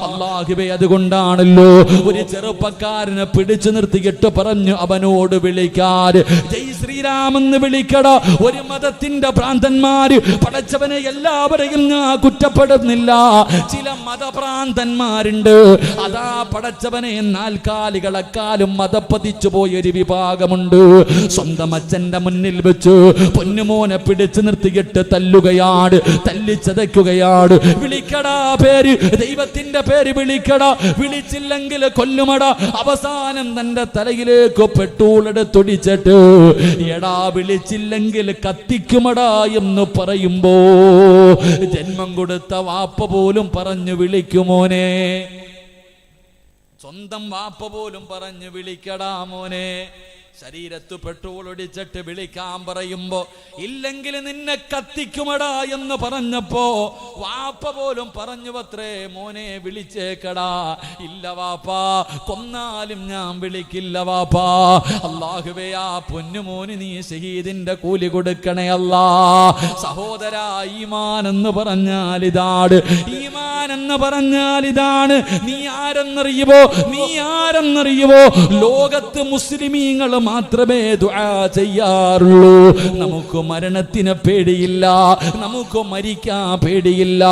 അല്ലാഹുവേ, അതുകൊണ്ടാണല്ലോ ഒരു ചെറുപ്പക്കാരനെ പിടിച്ചു നിർത്തിയിട്ട് പറഞ്ഞു അവനോട് വിളിക്കാൻ, ജയ് ശ്രീരാമെന്ന് വിളിക്കട. ഒരു മതത്തിന്റെ ഭ്രാന്തന്മാര്, പടച്ചവനെ എല്ലാവരെയും ഞാൻ കുറ്റപ്പെടുന്നില്ല, ചില മതഭ്രാന്തന്മാരുണ്ട്. അതാ പടച്ചവനെ നാൽക്കാലികളെക്കാളും മതപ്പതിച്ചു പോയൊരു വിഭാഗമുണ്ട്. സ്വന്തം അച്ഛന്റെ മുന്നിൽ വെച്ച് പൊന്നുമോനെ പിടിച്ചു നിർത്തിയിട്ട് തല്ലുകയാണ്, തല്ലിച്ചതയ്ക്കുകയാണ്. വിളിക്കടാ പേര്, ദൈവത്തിന്റെ പേര് വിളിക്കടാ, വിളിച്ചില്ലെങ്കിൽ കൊല്ലുമടാ. അവസാനം തന്റെ തലയിലേക്ക് പെട്ടൂളെടുത്തൊടിച്ചിട്ട് എടാ വിളിച്ചില്ലെങ്കിൽ കത്തിക്കുമടാ എന്ന് പറയുമ്പോ ജന്മം കൊടുത്ത വാപ്പ പോലും പറഞ്ഞു വിളിക്കുമോനെ. സ്വന്തം വാപ്പ പോലും പറഞ്ഞു വിളിക്കടാ മോനെ. ശരീരത്ത് പെട്രോൾ ഒടിച്ചിട്ട് വിളിക്കാൻ പറയുമ്പോ ഇല്ലെങ്കിൽ നിന്നെ കത്തിക്കുമടാ എന്ന് പറഞ്ഞപ്പോ വാപ്പ പോലും പറഞ്ഞു അത്രേ, മോനെ വിളിച്ചേക്കടാ. ഇല്ല വാപ്പാ, കൊന്നാലും ഞാൻ വിളിക്കില്ല വാപ്പാ. അല്ലാഹുവേ, ആ പൊന്നുമോന് നീ ഷഹീദിന്റെ കൂലി കൊടുക്കണേ അല്ലാ. സഹോദരാ, ഈമാൻ എന്ന് പറഞ്ഞാൽ ഇതാണ്, ഈമാൻ എന്ന് പറഞ്ഞാൽ ഇതാണ്. നീ ആരെന്നറിയുവോ? നീ ആരെന്നറിയുവോ? ലോകത്ത് മുസ്ലിമീങ്ങൾ മാത്രമേ ദുആ ചെയ്യാറുള്ളൂ. നമുക്ക് മരണത്തിന് പേടിയില്ല, നമുക്ക് മരിക്കാൻ പേടിയില്ല.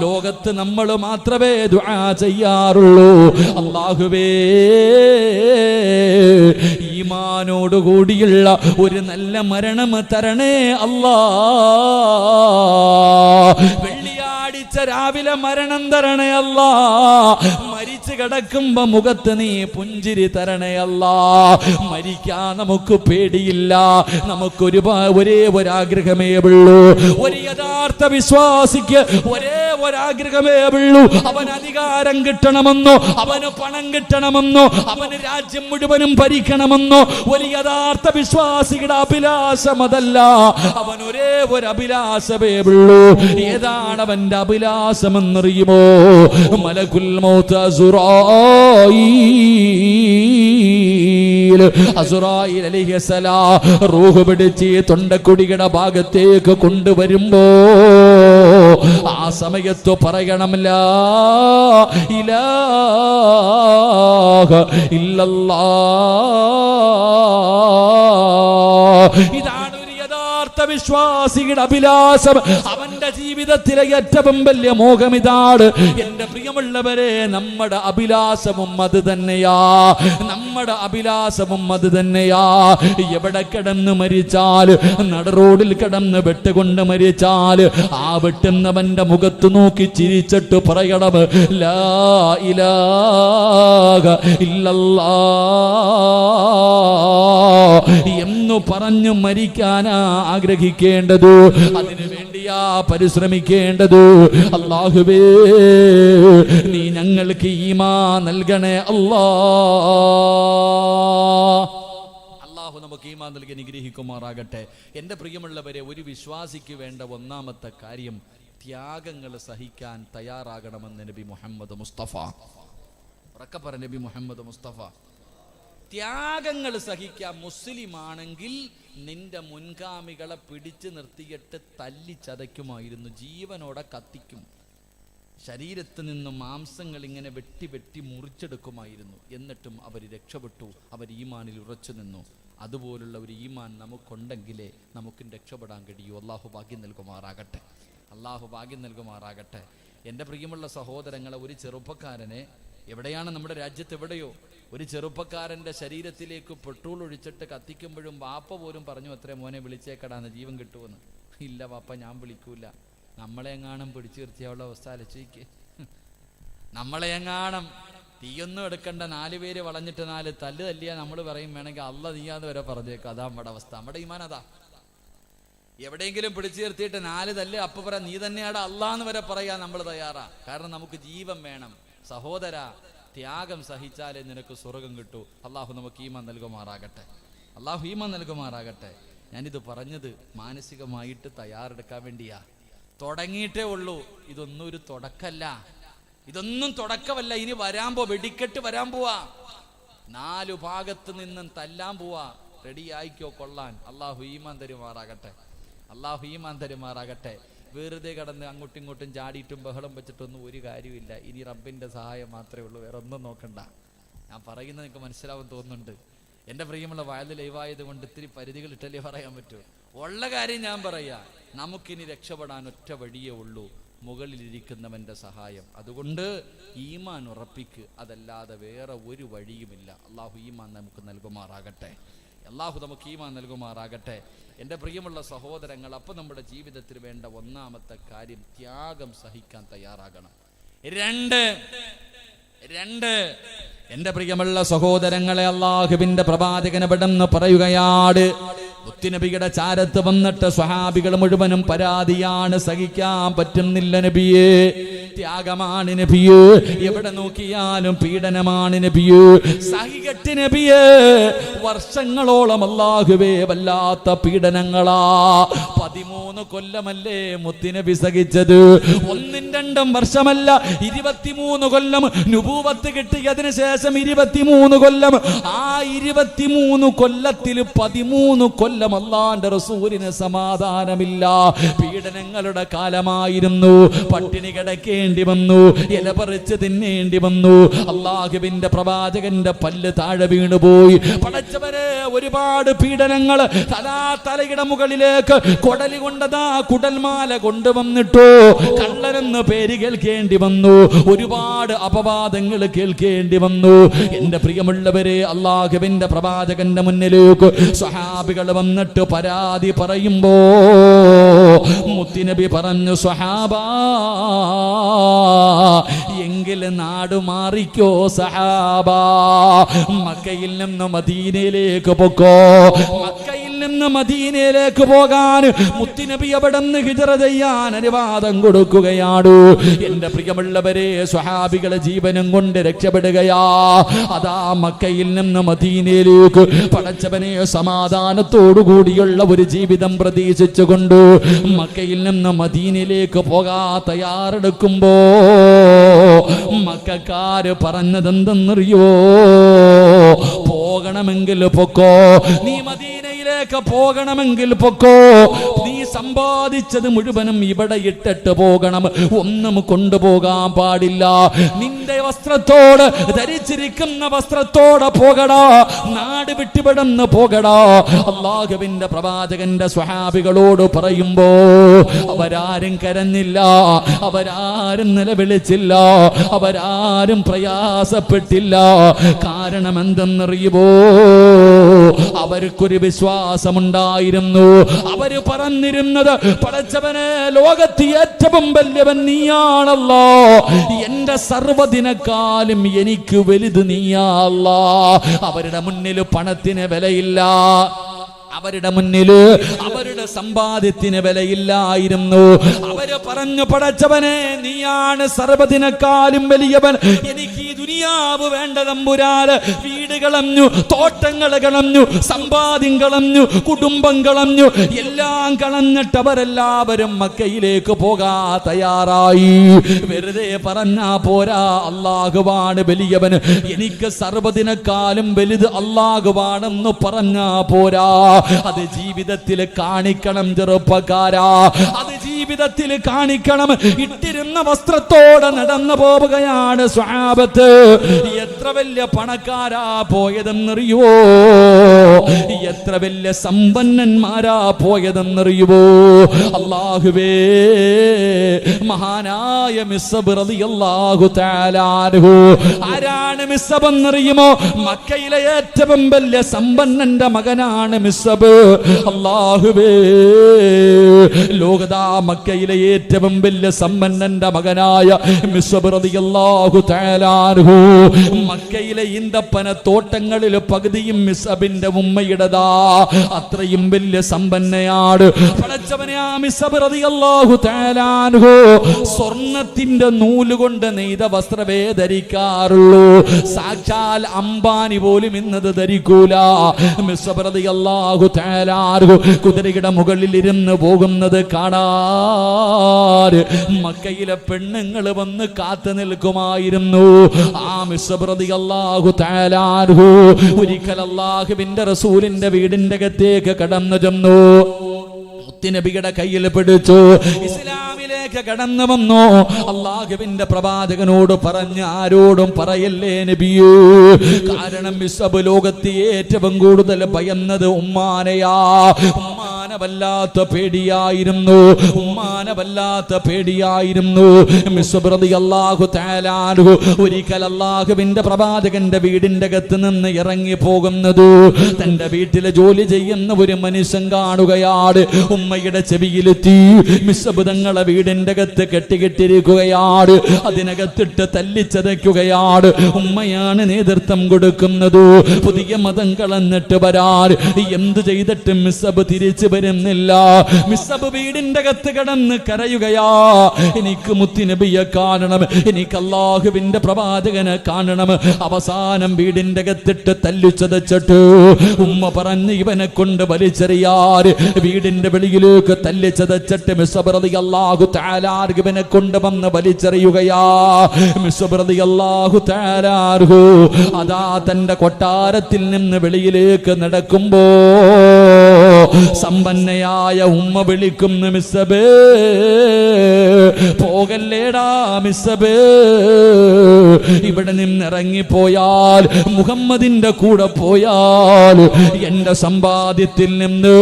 ലോകത്ത് നമ്മൾ മാത്രമേ ദുആ ചെയ്യാറുള്ളൂ. അല്ലാഹുവേ, ഈമാനോട് കൂടിയുള്ള ഒരു നല്ല മരണം തരണേ അല്ലാ. വെള്ളിയാഴ്ച രാവിലെ മരണം തരണേ അല്ലാ. മരിച്ചു കിടക്കുമ്പോ മുഖത്ത് നീ പുഞ്ചിരി തരണേ അല്ലാ. മരിക്കാൻ നമുക്ക് പേടിയില്ല. നമുക്ക് ഒരേ ഒരാഗ്രഹമേ ഉള്ളൂ. ഒരു യഥാർത്ഥ വിശ്വാസിക്ക് ഒരേ ഒരാഗ്രഹമേ ഉള്ളൂ. അവൻ അധികാരം കിട്ടണമെന്നോ, അവന് പണം കിട്ടണമെന്നോ, അവന് രാജ്യം മുഴുവനും ഭരിക്കണമെന്നോ ഒരു യഥാർത്ഥ വിശ്വാസിയുടെ അഭിലാഷം അതല്ല. അവൻ ഒരേ ഒരു അഭിലാഷമേ ഉള്ളൂ. ഏതാണ് അവന്റെ അഭിലാഷമെന്നറിയുമോ? മലക്കുൽ മൗത്ത് അസ്റായീൽ അലൈഹിസ്സലാം റൂഹ് പിടിച്ച് തൊണ്ടക്കുടിയുടെ ഭാഗത്തേക്ക് കൊണ്ടുവരുമ്പോ ആ സമയത്ത് പറയണം, ലാ ഇലാഹ ഇല്ലല്ലാഹ്. ഇതാണ് ഒരു യഥാർത്ഥ വിശ്വാസിയുടെ അഭിലാഷം. അവന്റെ ജീവിതത്തിലെ ഏറ്റവും വലിയ മോഹം ഇതാണ്. എന്റെ പ്രിയമുള്ളവരെ, നമ്മുടെ അഭിലാഷവും അത് തന്നെയാ. നമ്മുടെ അഭിലാഷവും അത് തന്നെയാ. എവിടെ കിടന്ന് മരിച്ചാൽ, നടറോഡിൽ കിടന്ന് വെട്ടുകൊണ്ട് മരിച്ചാൽ ആ വെട്ടുന്നവന്റെ മുഖത്ത് നോക്കി ചിരിച്ചിട്ട് പറയണം, ലാ ഇലാഹ ഇല്ലല്ലാഹ് എന്ന് പറഞ്ഞു മരിക്കാനാ ആഗ്രഹിക്കേണ്ടത്. അതിനു വേണ്ടിയാ പരിശ്രമിക്കേണ്ടത്. അല്ലാഹുവേ, നീ ഞങ്ങൾക്ക് ഈമാൻ നൽകണേ അല്ലാ. അല്ലാഹു നമുക്ക് ഈമാൻ നൽകി അനുഗ്രഹിക്കുമാറാകട്ടെ. എൻ്റെ പ്രിയമുള്ളവരെ, ഒരു വിശ്വാസിക്ക് വേണ്ട ഒന്നാമത്തെ കാര്യം ത്യാഗങ്ങൾ സഹിക്കാൻ തയ്യാറാകണമെന്ന് നബി മുഹമ്മദ് മുസ്തഫ. ഉറക്കെ പറ, നബി മുഹമ്മദ് മുസ്തഫ. ത്യാഗങ്ങൾ സഹിക്കാൻ മുസ്ലിമാണെങ്കിൽ നിന്റെ മുൻഗാമികളെ പിടിച്ചു നിർത്തിയിട്ട് തല്ലി ചതയ്ക്കുമായിരുന്നു, ജീവനോടെ കത്തിക്കും. ശരീരത്തിൽ നിന്നും മാംസങ്ങൾ ഇങ്ങനെ വെട്ടി വെട്ടി മുറിച്ചെടുക്കുമായിരുന്നു. എന്നിട്ടും അവർ രക്ഷപ്പെട്ടു, അവർ ഈമാനിൽ ഉറച്ചു നിന്നു. അതുപോലുള്ള ഒരു ഈമാൻ നമുക്കുണ്ടെങ്കിലേ നമുക്കും രക്ഷപ്പെടാൻ കഴിയൂ. അള്ളാഹു ഭാഗ്യം നൽകുമാറാകട്ടെ, അള്ളാഹു ഭാഗ്യം നൽകുമാറാകട്ടെ. എൻ്റെ പ്രിയമുള്ള സഹോദരങ്ങളെ, ഒരു ചെറുപ്പക്കാരനെ, എവിടെയാണ് നമ്മുടെ രാജ്യത്ത് എവിടെയോ ഒരു ചെറുപ്പക്കാരൻ്റെ ശരീരത്തിലേക്ക് പെട്രോൾ ഒഴിച്ചിട്ട് കത്തിക്കുമ്പോഴും വാപ്പ പോലും പറഞ്ഞു അത്രേ, മോനെ വിളിച്ചേക്കടാന്ന്, ജീവൻ കിട്ടുമെന്ന്. ഇല്ല വാപ്പ, ഞാൻ വിളിക്കൂല. നമ്മളെങ്ങാനും പിടിച്ചു നിർത്തിയുള്ള അവസ്ഥ ആലോചിക്ക്. നമ്മളെങ്ങാനും തീയൊന്നും എടുക്കണ്ട, 4 പേര് വളഞ്ഞിട്ട് 4 തല്ല് തല്ലിയാൽ നമ്മൾ പറയും വേണമെങ്കിൽ അല്ല നീയാന്ന് വരെ പറഞ്ഞേക്കും. അതാ നമ്മുടെ അവസ്ഥ, നമ്മുടെ ഈമാൻ അതാ. എവിടെയെങ്കിലും പിടിച്ചു നിർത്തിയിട്ട് 4 തല്ല് അപ്പൊ പറയാം നീ തന്നെയാണ് അല്ലാന്ന് വരെ പറയാൻ നമ്മൾ തയ്യാറാ. കാരണം നമുക്ക് ജീവൻ വേണം. സഹോദര, ത്യാഗം സഹിച്ചാലേ നിനക്ക് സ്വർഗം കിട്ടൂ. അള്ളാഹു നമുക്ക് ഈമാൻ നൽകുമാറാകട്ടെ, അള്ളാഹു ഈമാൻ നൽകുമാറാകട്ടെ. ഞാനിത് പറഞ്ഞത് മാനസികമായിട്ട് തയ്യാറെടുക്കാൻ വേണ്ടിയാ. തുടങ്ങിയിട്ടേ ഉള്ളൂ. ഇതൊന്നും ഒരു തുടക്കല്ല, ഇതൊന്നും തുടക്കമല്ല. ഇനി വെടിക്കെട്ട് വരാൻ പോവാ. 4 ഭാഗത്ത് നിന്നും തല്ലാൻ പോവാ. റെഡി ആയിക്കോ കൊള്ളാൻ. അള്ളാഹു ഈമാൻ തരുമാറാകട്ടെ, അള്ളാഹു ഈമാൻ തരുമാറാകട്ടെ. വെറുതെ കടന്ന് അങ്ങോട്ടും ഇങ്ങോട്ടും ചാടിയിട്ടും ബഹളം വെച്ചിട്ടൊന്നും ഒരു കാര്യമില്ല. ഇനി റബ്ബിൻ്റെ സഹായം മാത്രമേ ഉള്ളൂ, വേറെ ഒന്നും നോക്കണ്ട. ഞാൻ പറയുന്നത് നിങ്ങൾക്ക് മനസ്സിലാവും തോന്നുന്നുണ്ട്. എൻ്റെ പ്രിയമുള്ള വയലിൽ ലൈവായത് കൊണ്ട് ഇത്തിരി പരിധികൾ ഇട്ടല്ലേ പറയാൻ പറ്റൂ. ഉള്ള കാര്യം ഞാൻ പറയാ, നമുക്കിനി രക്ഷപ്പെടാൻ ഒറ്റ വഴിയേ ഉള്ളൂ, മുകളിലിരിക്കുന്നവൻ്റെ സഹായം. അതുകൊണ്ട് ഈമാൻ ഉറപ്പിക്ക്, അതല്ലാതെ വേറെ ഒരു വഴിയുമില്ല. അള്ളാഹു ഈമാൻ നമുക്ക് നൽകുമാറാകട്ടെ, അള്ളാഹു നമുക്ക് ഈമാൻ നൽകുമാറാകട്ടെ. എൻ്റെ പ്രിയമുള്ള സഹോദരങ്ങൾ, അപ്പം നമ്മുടെ ജീവിതത്തിൽ വേണ്ട ഒന്നാമത്തെ കാര്യം ത്യാഗം സഹിക്കാൻ തയ്യാറാകണം. 2 എൻ്റെ പ്രിയമുള്ള സഹോദരങ്ങളെ, അള്ളാഹുവിൻ്റെ പ്രവാചകൻ പെട്ടെന്ന് പറയുകയാണ്, മുത്തുനബിയുടെ ചാരത്ത് വന്നിട്ട് സ്വഹാബികൾ മുഴുവനും പരാതിയാണ്, സഹിക്കാൻ പറ്റുന്നില്ല നബിയേ. ത്യാഗമാണ് നബിയേ. എവിടെ നോക്കിയാലും പീഡനമാണ് നബിയേ. സഹികെട്ട് നബിയേ, വർഷങ്ങളോളം അല്ലാഹുവേ വല്ലാത്ത പീഡനങ്ങളാ. 13 കൊല്ലമല്ലേ മുത്തുനബി സഹിച്ചത്. 1-2 വർഷമല്ല, 23 കൊല്ലം നുബൂവത്ത് കിട്ടിയതിന് ശേഷം 23 കൊല്ലം. ആ 23 കൊല്ലത്തിൽ 13 കൊല്ലം അല്ലാഹുവിന്റെ റസൂലിന് സമാധാനമില്ല. പീഡനങ്ങളുടെ കാലമായിരുന്നു. പട്ടിണി കിടക്കേണ്ടി വന്നു, ഇല പറിച്ച് തിന്നേണ്ടി വന്നു. അല്ലാഹുവിന്റെ പ്രവാചകന്റെ പല്ല് താഴെ വീണുപോയി. പടച്ചവരെ, ഒരുപാട് പീഡനങ്ങൾ. തലയുടെ മുകളിലേക്ക് കൊടലി കൊണ്ടതാ കുടൽമാല കൊണ്ടുവന്നിട്ടോ കള്ളനെന്ന് പേര് കേൾക്കേണ്ടി വന്നു. ഒരുപാട് അപവാദങ്ങൾ കേൾക്കേണ്ടി വന്നു. എന്റെ പ്രിയമുള്ളവരെ, അല്ലാഹുവിന്റെ പ്രവാചകന്റെ മുന്നിലേക്ക് സ്വഹാബികൾ വന്നിട്ട് പരാതി പറയുമ്പോ മുത്തുനബി പറഞ്ഞു, സ്വഹാബാ, എങ്കിൽ നാട് മാറിക്കോ സഹാബാ. മക്കയിൽ നിന്ന് മദീനയിലേക്ക് പൊക്കോ. മക്കയിൽ നിന്ന് മദീനയിലേക്ക് പോകാൻ മുത്തുനബി അവിടെ നിന്ന് ഹിജ്റ ചെയ്യാൻ അനുവാദം കൊടുക്കുകയാണ്. എന്റെ പ്രിയമുള്ളവരെ, സ്വഹാബികളെ ജീവനും കൊണ്ട് രക്ഷപ്പെടുകയാ. അതാ മക്കയിൽ നിന്ന് മദീനയിലേക്ക് പടച്ചവനെ സമാധാനത്തോടു കൂടിയുള്ള ഒരു ജീവിതം പ്രതീക്ഷിച്ചുകൊണ്ട് മക്കയിൽ നിന്ന് മദീനയിലേക്ക് പോകാൻ തയ്യാറെടുക്കുമ്പോ മക്കക്കാര് പറഞ്ഞതെന്തെന്നറിയോ? പോകണമെങ്കിൽ പൊക്കോ, നീ മദീനയിലേക്ക് പോകണമെങ്കിൽ പൊക്കോ. നീ സമ്പാദിച്ചത് മുഴുവനും ഇവിടെ ഇട്ടിട്ട് പോകണം, ഒന്നും കൊണ്ടുപോകാൻ പാടില്ല. നിന്റെ വസ്ത്രത്തോട്, ധരിച്ചിരിക്കുന്ന വസ്ത്രത്തോടെ പോകടാ, നാട് വിട്ടുവിടന്ന് പോകടാ. അല്ലാഹുവിന്റെ പ്രവാചകന്റെ സ്വഹാബികളോട് പറയുമ്പോ അവരാരും കരഞ്ഞില്ല, അവരാരും നിലവിളിച്ചില്ല, അവരാരും പ്രയാസപ്പെട്ടില്ല. കാരണം എന്തെന്നറിയുമോ? അവർക്കൊരു വിശ്വാസമുണ്ടായിരുന്നു. അവര് പറഞ്ഞിരുന്നത്, പടച്ചവനെ, ലോകത്ത് ഏറ്റവും വലിയവൻ നീയാണല്ലോ, എന്റെ സർവ്വതിനെക്കാളും എനിക്ക് വലുത് നീയാണല്ലോ. അവരുടെ മുന്നിൽ പണത്തിന് വിലയില്ല, അവരുടെ മുന്നില് അവരുടെ സമ്പാദ്യത്തിന് വിലയില്ലായിരുന്നു. അവര് പറഞ്ഞു, പടച്ചവനെ, നീയാണ് സർവ്വതിനെക്കാളും വലിയവൻ, എനിക്ക് ഈ ദുനിയാവ് വേണ്ട തമ്പുരാന്. വീട് കളഞ്ഞു, തോട്ടങ്ങൾ കളഞ്ഞു, സമ്പാദ്യം കളഞ്ഞു, കുടുംബം കളഞ്ഞു, എല്ലാം കളഞ്ഞിട്ട് അവരെല്ലാവരും മക്കയിലേക്ക് പോകാ തയ്യാറായി. വെറുതെ പറഞ്ഞാ പോരാ, അല്ലാഹുവാണ് വലിയവൻ, എനിക്ക് സർവ്വതിനെക്കാളും വലുത് അല്ലാഹുവാണെന്ന് പറഞ്ഞാ പോരാ. അത് ജീവിതത്തിൽ കാണിക്കണം ചെറുപ്പക്കാരാ, അത് ജീവിതത്തിൽ കാണിക്കണം. ഇട്ടിരുന്ന വസ്ത്രത്തോടെ നടന്നു പോവുകയാണ് സ്വഹാബത്ത്. എത്ര വലിയ പണക്കാരാ പോയതെന്നറിയുവോ? എത്ര വലിയ സമ്പന്നന്മാരാ പോയതെന്നറിയുവോ? അല്ലാഹുവേ, മഹാനായ മിസ്അബ് റളിയല്ലാഹു തആല അൻഹു. ആരാണ് മിസ്അബ് എന്നറിയുമോ? മക്കയിലെ ഏറ്റവും വലിയ സമ്പന്നന്റെ മകനാണ് മിസ്അബ്. അല്ലാഹുവേ, ലോകദാ മക്കയിലെ ഏറ്റവും വലിയ സമ്പന്നന്റെ മകനായ മിസ്അബ് റളിയല്ലാഹു തആല അൻഹു. മക്കയിലെ ഈന്തപ്പന തോട്ടങ്ങളിൽ പകുതിയും മിസ്അബിന്റെ ഉമ്മയുടേതാ. അത്രയും വലിയ സമ്പന്നയാണ് പടച്ചവനെ ആ മിസ്അബ് റളിയല്ലാഹു തആല അൻഹു. സ്വർണത്തിന്റെ നൂലുകൊണ്ട് നെയ്ത വസ്ത്രമേ ധരിക്കാറുള്ളൂ. സാക്ഷാൽ അംബാനി പോലും ഇന്നത് ധരിക്കൂല. മിസ്അബ് റളിയല്ലാഹു തആല അൻഹു കുതിരയുടെ മുകളിൽ ഇരുന്ന് പോകുന്നത് കാണാൻ മക്കയിലെ പെണ്ണുങ്ങൾ വന്ന് കാത്തു നിൽക്കുമായിരുന്നു. ആ മിസ്അബ് റളിയല്ലാഹു തആല അൻഹു ഒരിക്കൽ അല്ലാഹുവിന്റെ റസൂലിന്റെ വീടിന്റെ അകത്തേക്ക് കടന്നു ചെന്നു. മുത്തുനബിയുടെ കയ്യിൽ പിടിച്ചു ഇസ്ലാമിലേക്ക് കടന്നു വന്നു. അല്ലാഹുവിന്റെ പ്രവാചകനോട് പറഞ്ഞ്, ആരോടും പറയല്ലേ നബിയേ, കാരണം മിസ്അബ് ലോകത്ത് ഏറ്റവും കൂടുതൽ ഭയന്നത് ഉമ്മാനെയാ. ഉമ്മാനെ വല്ലാത്ത പേടിയായിരുന്നു, ഉമ്മാനെ വല്ലാത്ത പേടിയായിരുന്നു. മിസ്അബ് റളിയല്ലാഹു തആല അൻഹു ഒരിക്കൽ അല്ലാഹുവിന്റെ പ്രവാചകന്റെ വീടിന്റെ അകത്ത് നിന്ന് ഇറങ്ങി പോകുന്നത് തന്റെ വീട്ടിൽ ജോലി ചെയ്യുന്ന ഒരു മനുഷ്യൻ കാണുകയാണ്. ഉമ്മയുടെ ചെവിയിലെത്തി. മിസ്അബ് തങ്ങളെ വീടിന്റെ അകത്ത് കെട്ടിക്കെട്ടിരിക്കുകയാണ്. അതിനകത്തിട്ട് തല്ലിച്ചതയ്ക്കുകയാണ്. ഉമ്മയാണ് നേതൃത്വം കൊടുക്കുന്നത്. പുതിയ മതം കളഞ്ഞിട്ട് വരാൻ എന്ത് ചെയ്തിട്ടും മിസ്അബ് തിരിച്ചു വരുന്നില്ല. മിസ്അബ് വീടിന്റെ അകത്ത് കിടന്ന് കരയുകയാ, എനിക്ക് മുത്തുനബിയെ കാണണം, എനിക്ക് അല്ലാഹുവിന്റെ പ്രവാചകനെ കാണണം. അവസാനം വീടിന്റെ അകത്തിട്ട് തല്ലിച്ചതച്ചിട്ട് ഉമ്മ പറഞ്ഞ് ഇവനെ കൊണ്ട് വലിച്ചെറിയാർ. വീടിന്റെ വെളിയിലേക്ക് തല്ലിച്ചതച്ചിട്ട് മിസ്അബ് റളിയല്ലാഹു തആല ഇവനെ കൊണ്ട് വന്ന് വലിച്ചെറിയുകയാ. മിസ്അബ് റളിയല്ലാഹു തആല അതാ തന്റെ കൊട്ടാരത്തിൽ നിന്ന് വെളിയിലേക്ക് നടക്കുമ്പോ സമ്പന്നയായ ഉമ്മ വിളിക്കുന്നു, മിസ്അബേ പോകല്ലേടാ മിസ്അബേ, ഇവിടെ നിന്നിറങ്ങിപ്പോയാൽ മുഹമ്മദിന്റെ കൂടെ പോയാൽ എന്റെ സമ്പാദ്യത്തിൽ നിന്ന്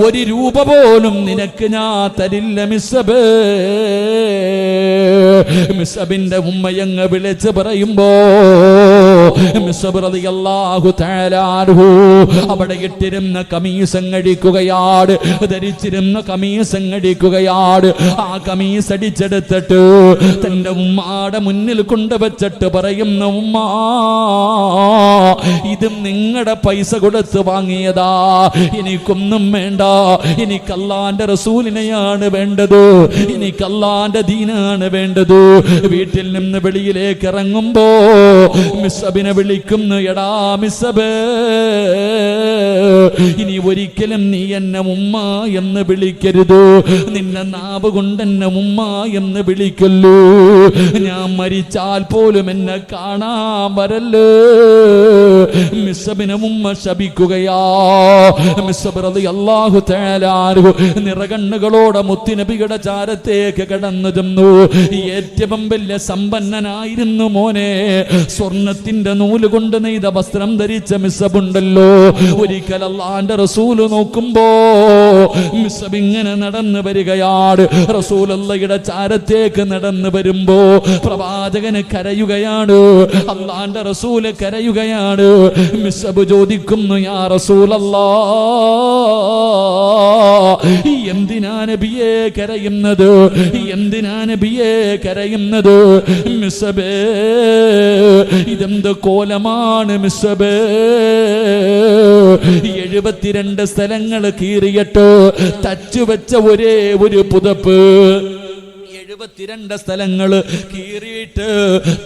1 രൂപ പോലും നിനക്ക് ഞാൻ തരില്ല മിസ്അബേ. മിസ്അബിന്റെ ഉമ്മയങ്ങ് വിളിച്ച് പറയുമ്പോ മിസ്അബ് റളിയല്ലാഹു തആല അൻഹു അവിടെ ഇട്ടിരുന്ന കമീസങ്ങടിക്കുകയാണ്, ധരിച്ചിരുന്ന കമീസങ്ങടിക്കുകയാണ്. ആ കമീസ് അടിച്ചെടുത്തിട്ട് തന്റെ ഉമ്മാടെ മുന്നിൽ കൊണ്ടുവച്ചിട്ട് പറയുന്ന, ഉമ്മ ഇത് നിങ്ങളുടെ പൈസ കൊടുത്ത് വാങ്ങിയതാ, എനിക്കൊന്നും വേണ്ട, എനിക്ക് അല്ലാഹുവിന്റെ റസൂലിനെയാണ് വേണ്ടത്, എനിക്ക് അല്ലാഹുവിന്റെ ദീനാണ് വേണ്ടത്. വീട്ടിൽ നിന്ന് വെളിയിലേക്ക് ഇറങ്ങുമ്പോ മിസ്അബിനെ വിളിക്കുന്നു, എടാ മിസ്അബേ, ഇനി ഒരിക്കലും നീ എന്നെ ഉമ്മ എന്ന് വിളിക്കരുത്, നിന്നെ നാവ് കൊണ്ട് എന്നെ ഉമ്മ എന്ന് വിളിക്കല്ലോ, ഞാൻ മരിച്ചാൽ പോലും എന്നെ കാണാൻ വരല്ലേ. മിസ്അബിനെ ഉമ്മ ശപിക്കുകയാ. മിസ്അബ് റളിയല്ലാഹു തആല അൻഹു നിറകണ്ണുകളോടെ മുത്തുനബിയുടെ ചാരത്തേക്ക് കടന്നു ചെന്നു. ഏറ്റവും വലിയ സമ്പന്നനായിരുന്നു മോനെ, സ്വർണത്തിന്റെ നൂല് കൊണ്ട് നെയ്ത വസ്ത്രം ധരിച്ച മിസ്അബ് ഉണ്ടല്ലോ. ഒരിക്കൽ അല്ലാഹുവിന്റെ റസൂൽ നോക്കുമ്പോ മിസ്അബ് ഇങ്ങനെ നടന്നു വരികയാണ്. റസൂലുള്ളാഹിയുടെ ചാരത്തേക്ക് നടന്നു വരുമ്പോ പ്രവാചകന് കരയുകയാണ്, അല്ലാഹുവിന്റെ റസൂൽ കരയുകയാണ്. മിസ്അബ് ചോദിക്കുന്നു, യാ റസൂലല്ലാഹ്, എന്തിനാ നബിയെ കരയുന്നത്, എന്തിനാ നബിയെ കരയുന്നത്? മിസ്അബേ, ഇതെന്ത് കോലമാണ് മിസ്അബേ, 72 സ്ഥലങ്ങൾ കീറിയിട്ട് തച്ചുവെച്ച ഒരേ ഒരു പുതപ്പ്, 72 സ്ഥലങ്ങൾ കീറിയിട്ട്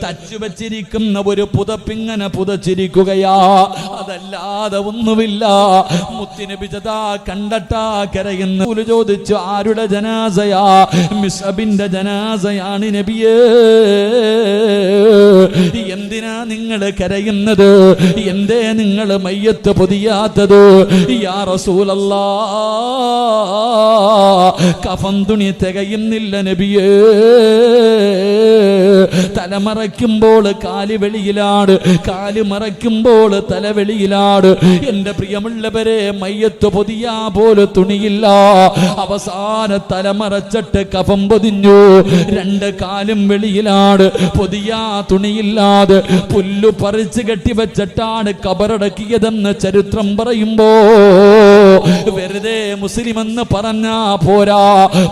തച്ചു വെച്ചിരിക്കുന്ന ഒരു പുതപ്പിങ്ങനെ പുതച്ചിരിക്കുകയാ, അതല്ലാതെ ഒന്നുമില്ല. മുത്തുനബി കണ്ടട്ടാ കരയുന്ന ചോദിച്ചു, ആരുടെ ജനാസയാ? മിസ്അബിന്റെ ജനാസയാണ് നബിയേ. എന്തിനാ നിങ്ങൾ കരയുന്നത്, എന്തേ നിങ്ങൾ മയ്യത്ത് പൊതിയാത്തത്? യാ റസൂലല്ലാഹ്, കഫൻ തുണി തികയുന്നില്ല നബിയേ, തലമറയ്ക്കുമ്പോൾ കാല് വെളിയിലാണ്, കാല് മറയ്ക്കുമ്പോൾ തല വെളിയിലാണ്. എന്റെ പ്രിയമുള്ളവരെ, മയ്യത്ത് പൊതിയാ പോലെ തുണിയില്ല. അവസാന തലമറച്ചിട്ട് കഫം പൊതിഞ്ഞു, 2 കാലും വെളിയിലാണ്, പൊതിയാ തുണിയില്ലാതെ പുല്ലു പറിച്ച് കെട്ടിവെച്ചിട്ടാണ് കബറടക്കിയതെന്ന് ചരിത്രം പറയുമ്പോ വെറുതെ മുസ്ലിം എന്ന് പറഞ്ഞാ പോരാ.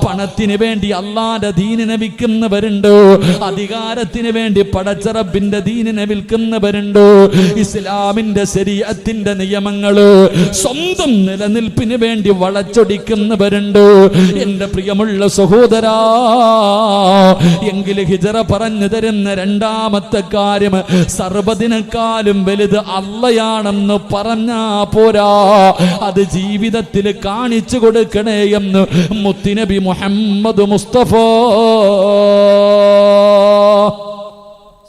പണത്തിന് വേണ്ടി അല്ലാഹുവിന്റെ ദീനിനെ വിൽക്കുന്നവരുണ്ട്, അധികാരത്തിന് വേണ്ടി പടച്ചറബിന്റെ ദീനിനെ വിൽക്കുന്നവരുണ്ട്, ഇസ്ലാമിന്റെ ശരീഅത്തിന്റെ നിയമങ്ങള് സ്വന്തം നിലനിൽപ്പിന് വേണ്ടി വളച്ചൊടിക്കുന്നവരുണ്ട്. എന്റെ പ്രിയമുള്ള സഹോദരാ, എങ്കിൽ ഹിജറ പറഞ്ഞു തരുന്ന രണ്ടാമത്തെ കാര്യം, സർവ്വതിനേക്കാളും വലുത് അള്ളയാണെന്ന് പറഞ്ഞാ പോരാ, അത് ജീവിതത്തിൽ കാണിച്ചു കൊടുക്കണേ എന്ന് മുത്തുനബി മുഹമ്മദ് മുസ്തഫ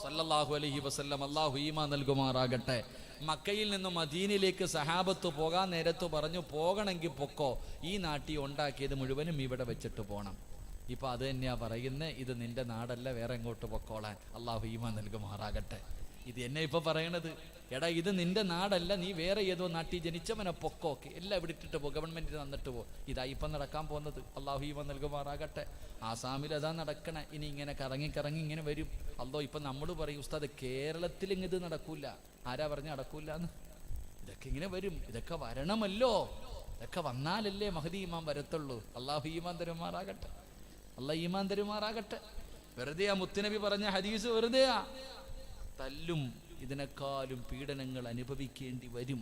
സല്ലല്ലാഹു അലൈഹി വസല്ലം അല്ലാഹു ഈമാൻ നൽകുമാറാകട്ടെ. മക്കയിൽ നിന്നും മദീനയിലേക്ക് സഹാബത്ത് പോകാൻ നേരത്ത് പറഞ്ഞു, പോകണമെങ്കിൽ പൊക്കോ, ഈ നാട്ടി ഉണ്ടാക്കിയത് മുഴുവനും ഇവിടെ വെച്ചിട്ട് പോകണം. ഇപ്പൊ അത് തന്നെയാ പറയുന്നത്, ഇത് നിന്റെ നാടല്ല, വേറെ എങ്ങോട്ട് പൊക്കോളാൻ. അല്ലാഹു ഈമാൻ നൽകുമാറാകട്ടെ. ഇത് എന്നെ ഇപ്പൊ പറയണത്, എടാ ഇത് നിന്റെ നാടല്ല, നീ വേറെ ഏതോ നാട്ടിൽ ജനിച്ചവനെ പൊക്കോ, എല്ലാം ഇവിടെ ഇട്ടിട്ട് പോ, ഗവൺമെന്റിന് തന്നിട്ട് പോ. ഇതാ ഇപ്പം നടക്കാൻ പോകുന്നത്. അല്ലാഹു ഈമാൻ നൽകുമാറാകട്ടെ. ആസാമിൽ അതാ നടക്കണേ. ഇനി ഇങ്ങനെ കറങ്ങി കറങ്ങി ഇങ്ങനെ വരും. അല്ലോ ഇപ്പൊ നമ്മൾ പറയും, ഉസ്താദ് കേരളത്തിൽ ഇത് നടക്കൂല. ആരാ പറഞ്ഞ നടക്കൂല എന്ന്? ഇതൊക്കെ ഇങ്ങനെ വരും, ഇതൊക്കെ വരണമല്ലോ, ഇതൊക്കെ വന്നാലല്ലേ മഹദി ഈമാൻ വരത്തുള്ളൂ. അല്ലാഹു ഈമാൻ തരുമാറാകട്ടെ, അല്ലാഹു ഈമാൻ തരുമാറാകട്ടെ. വെറുതെയാ മുത്തുനബി പറഞ്ഞ ഹദീസ്, വെറുതെയാ. തല്ലും ഇതിനേക്കാളും പീഡനങ്ങൾ അനുഭവിക്കേണ്ടി വരും.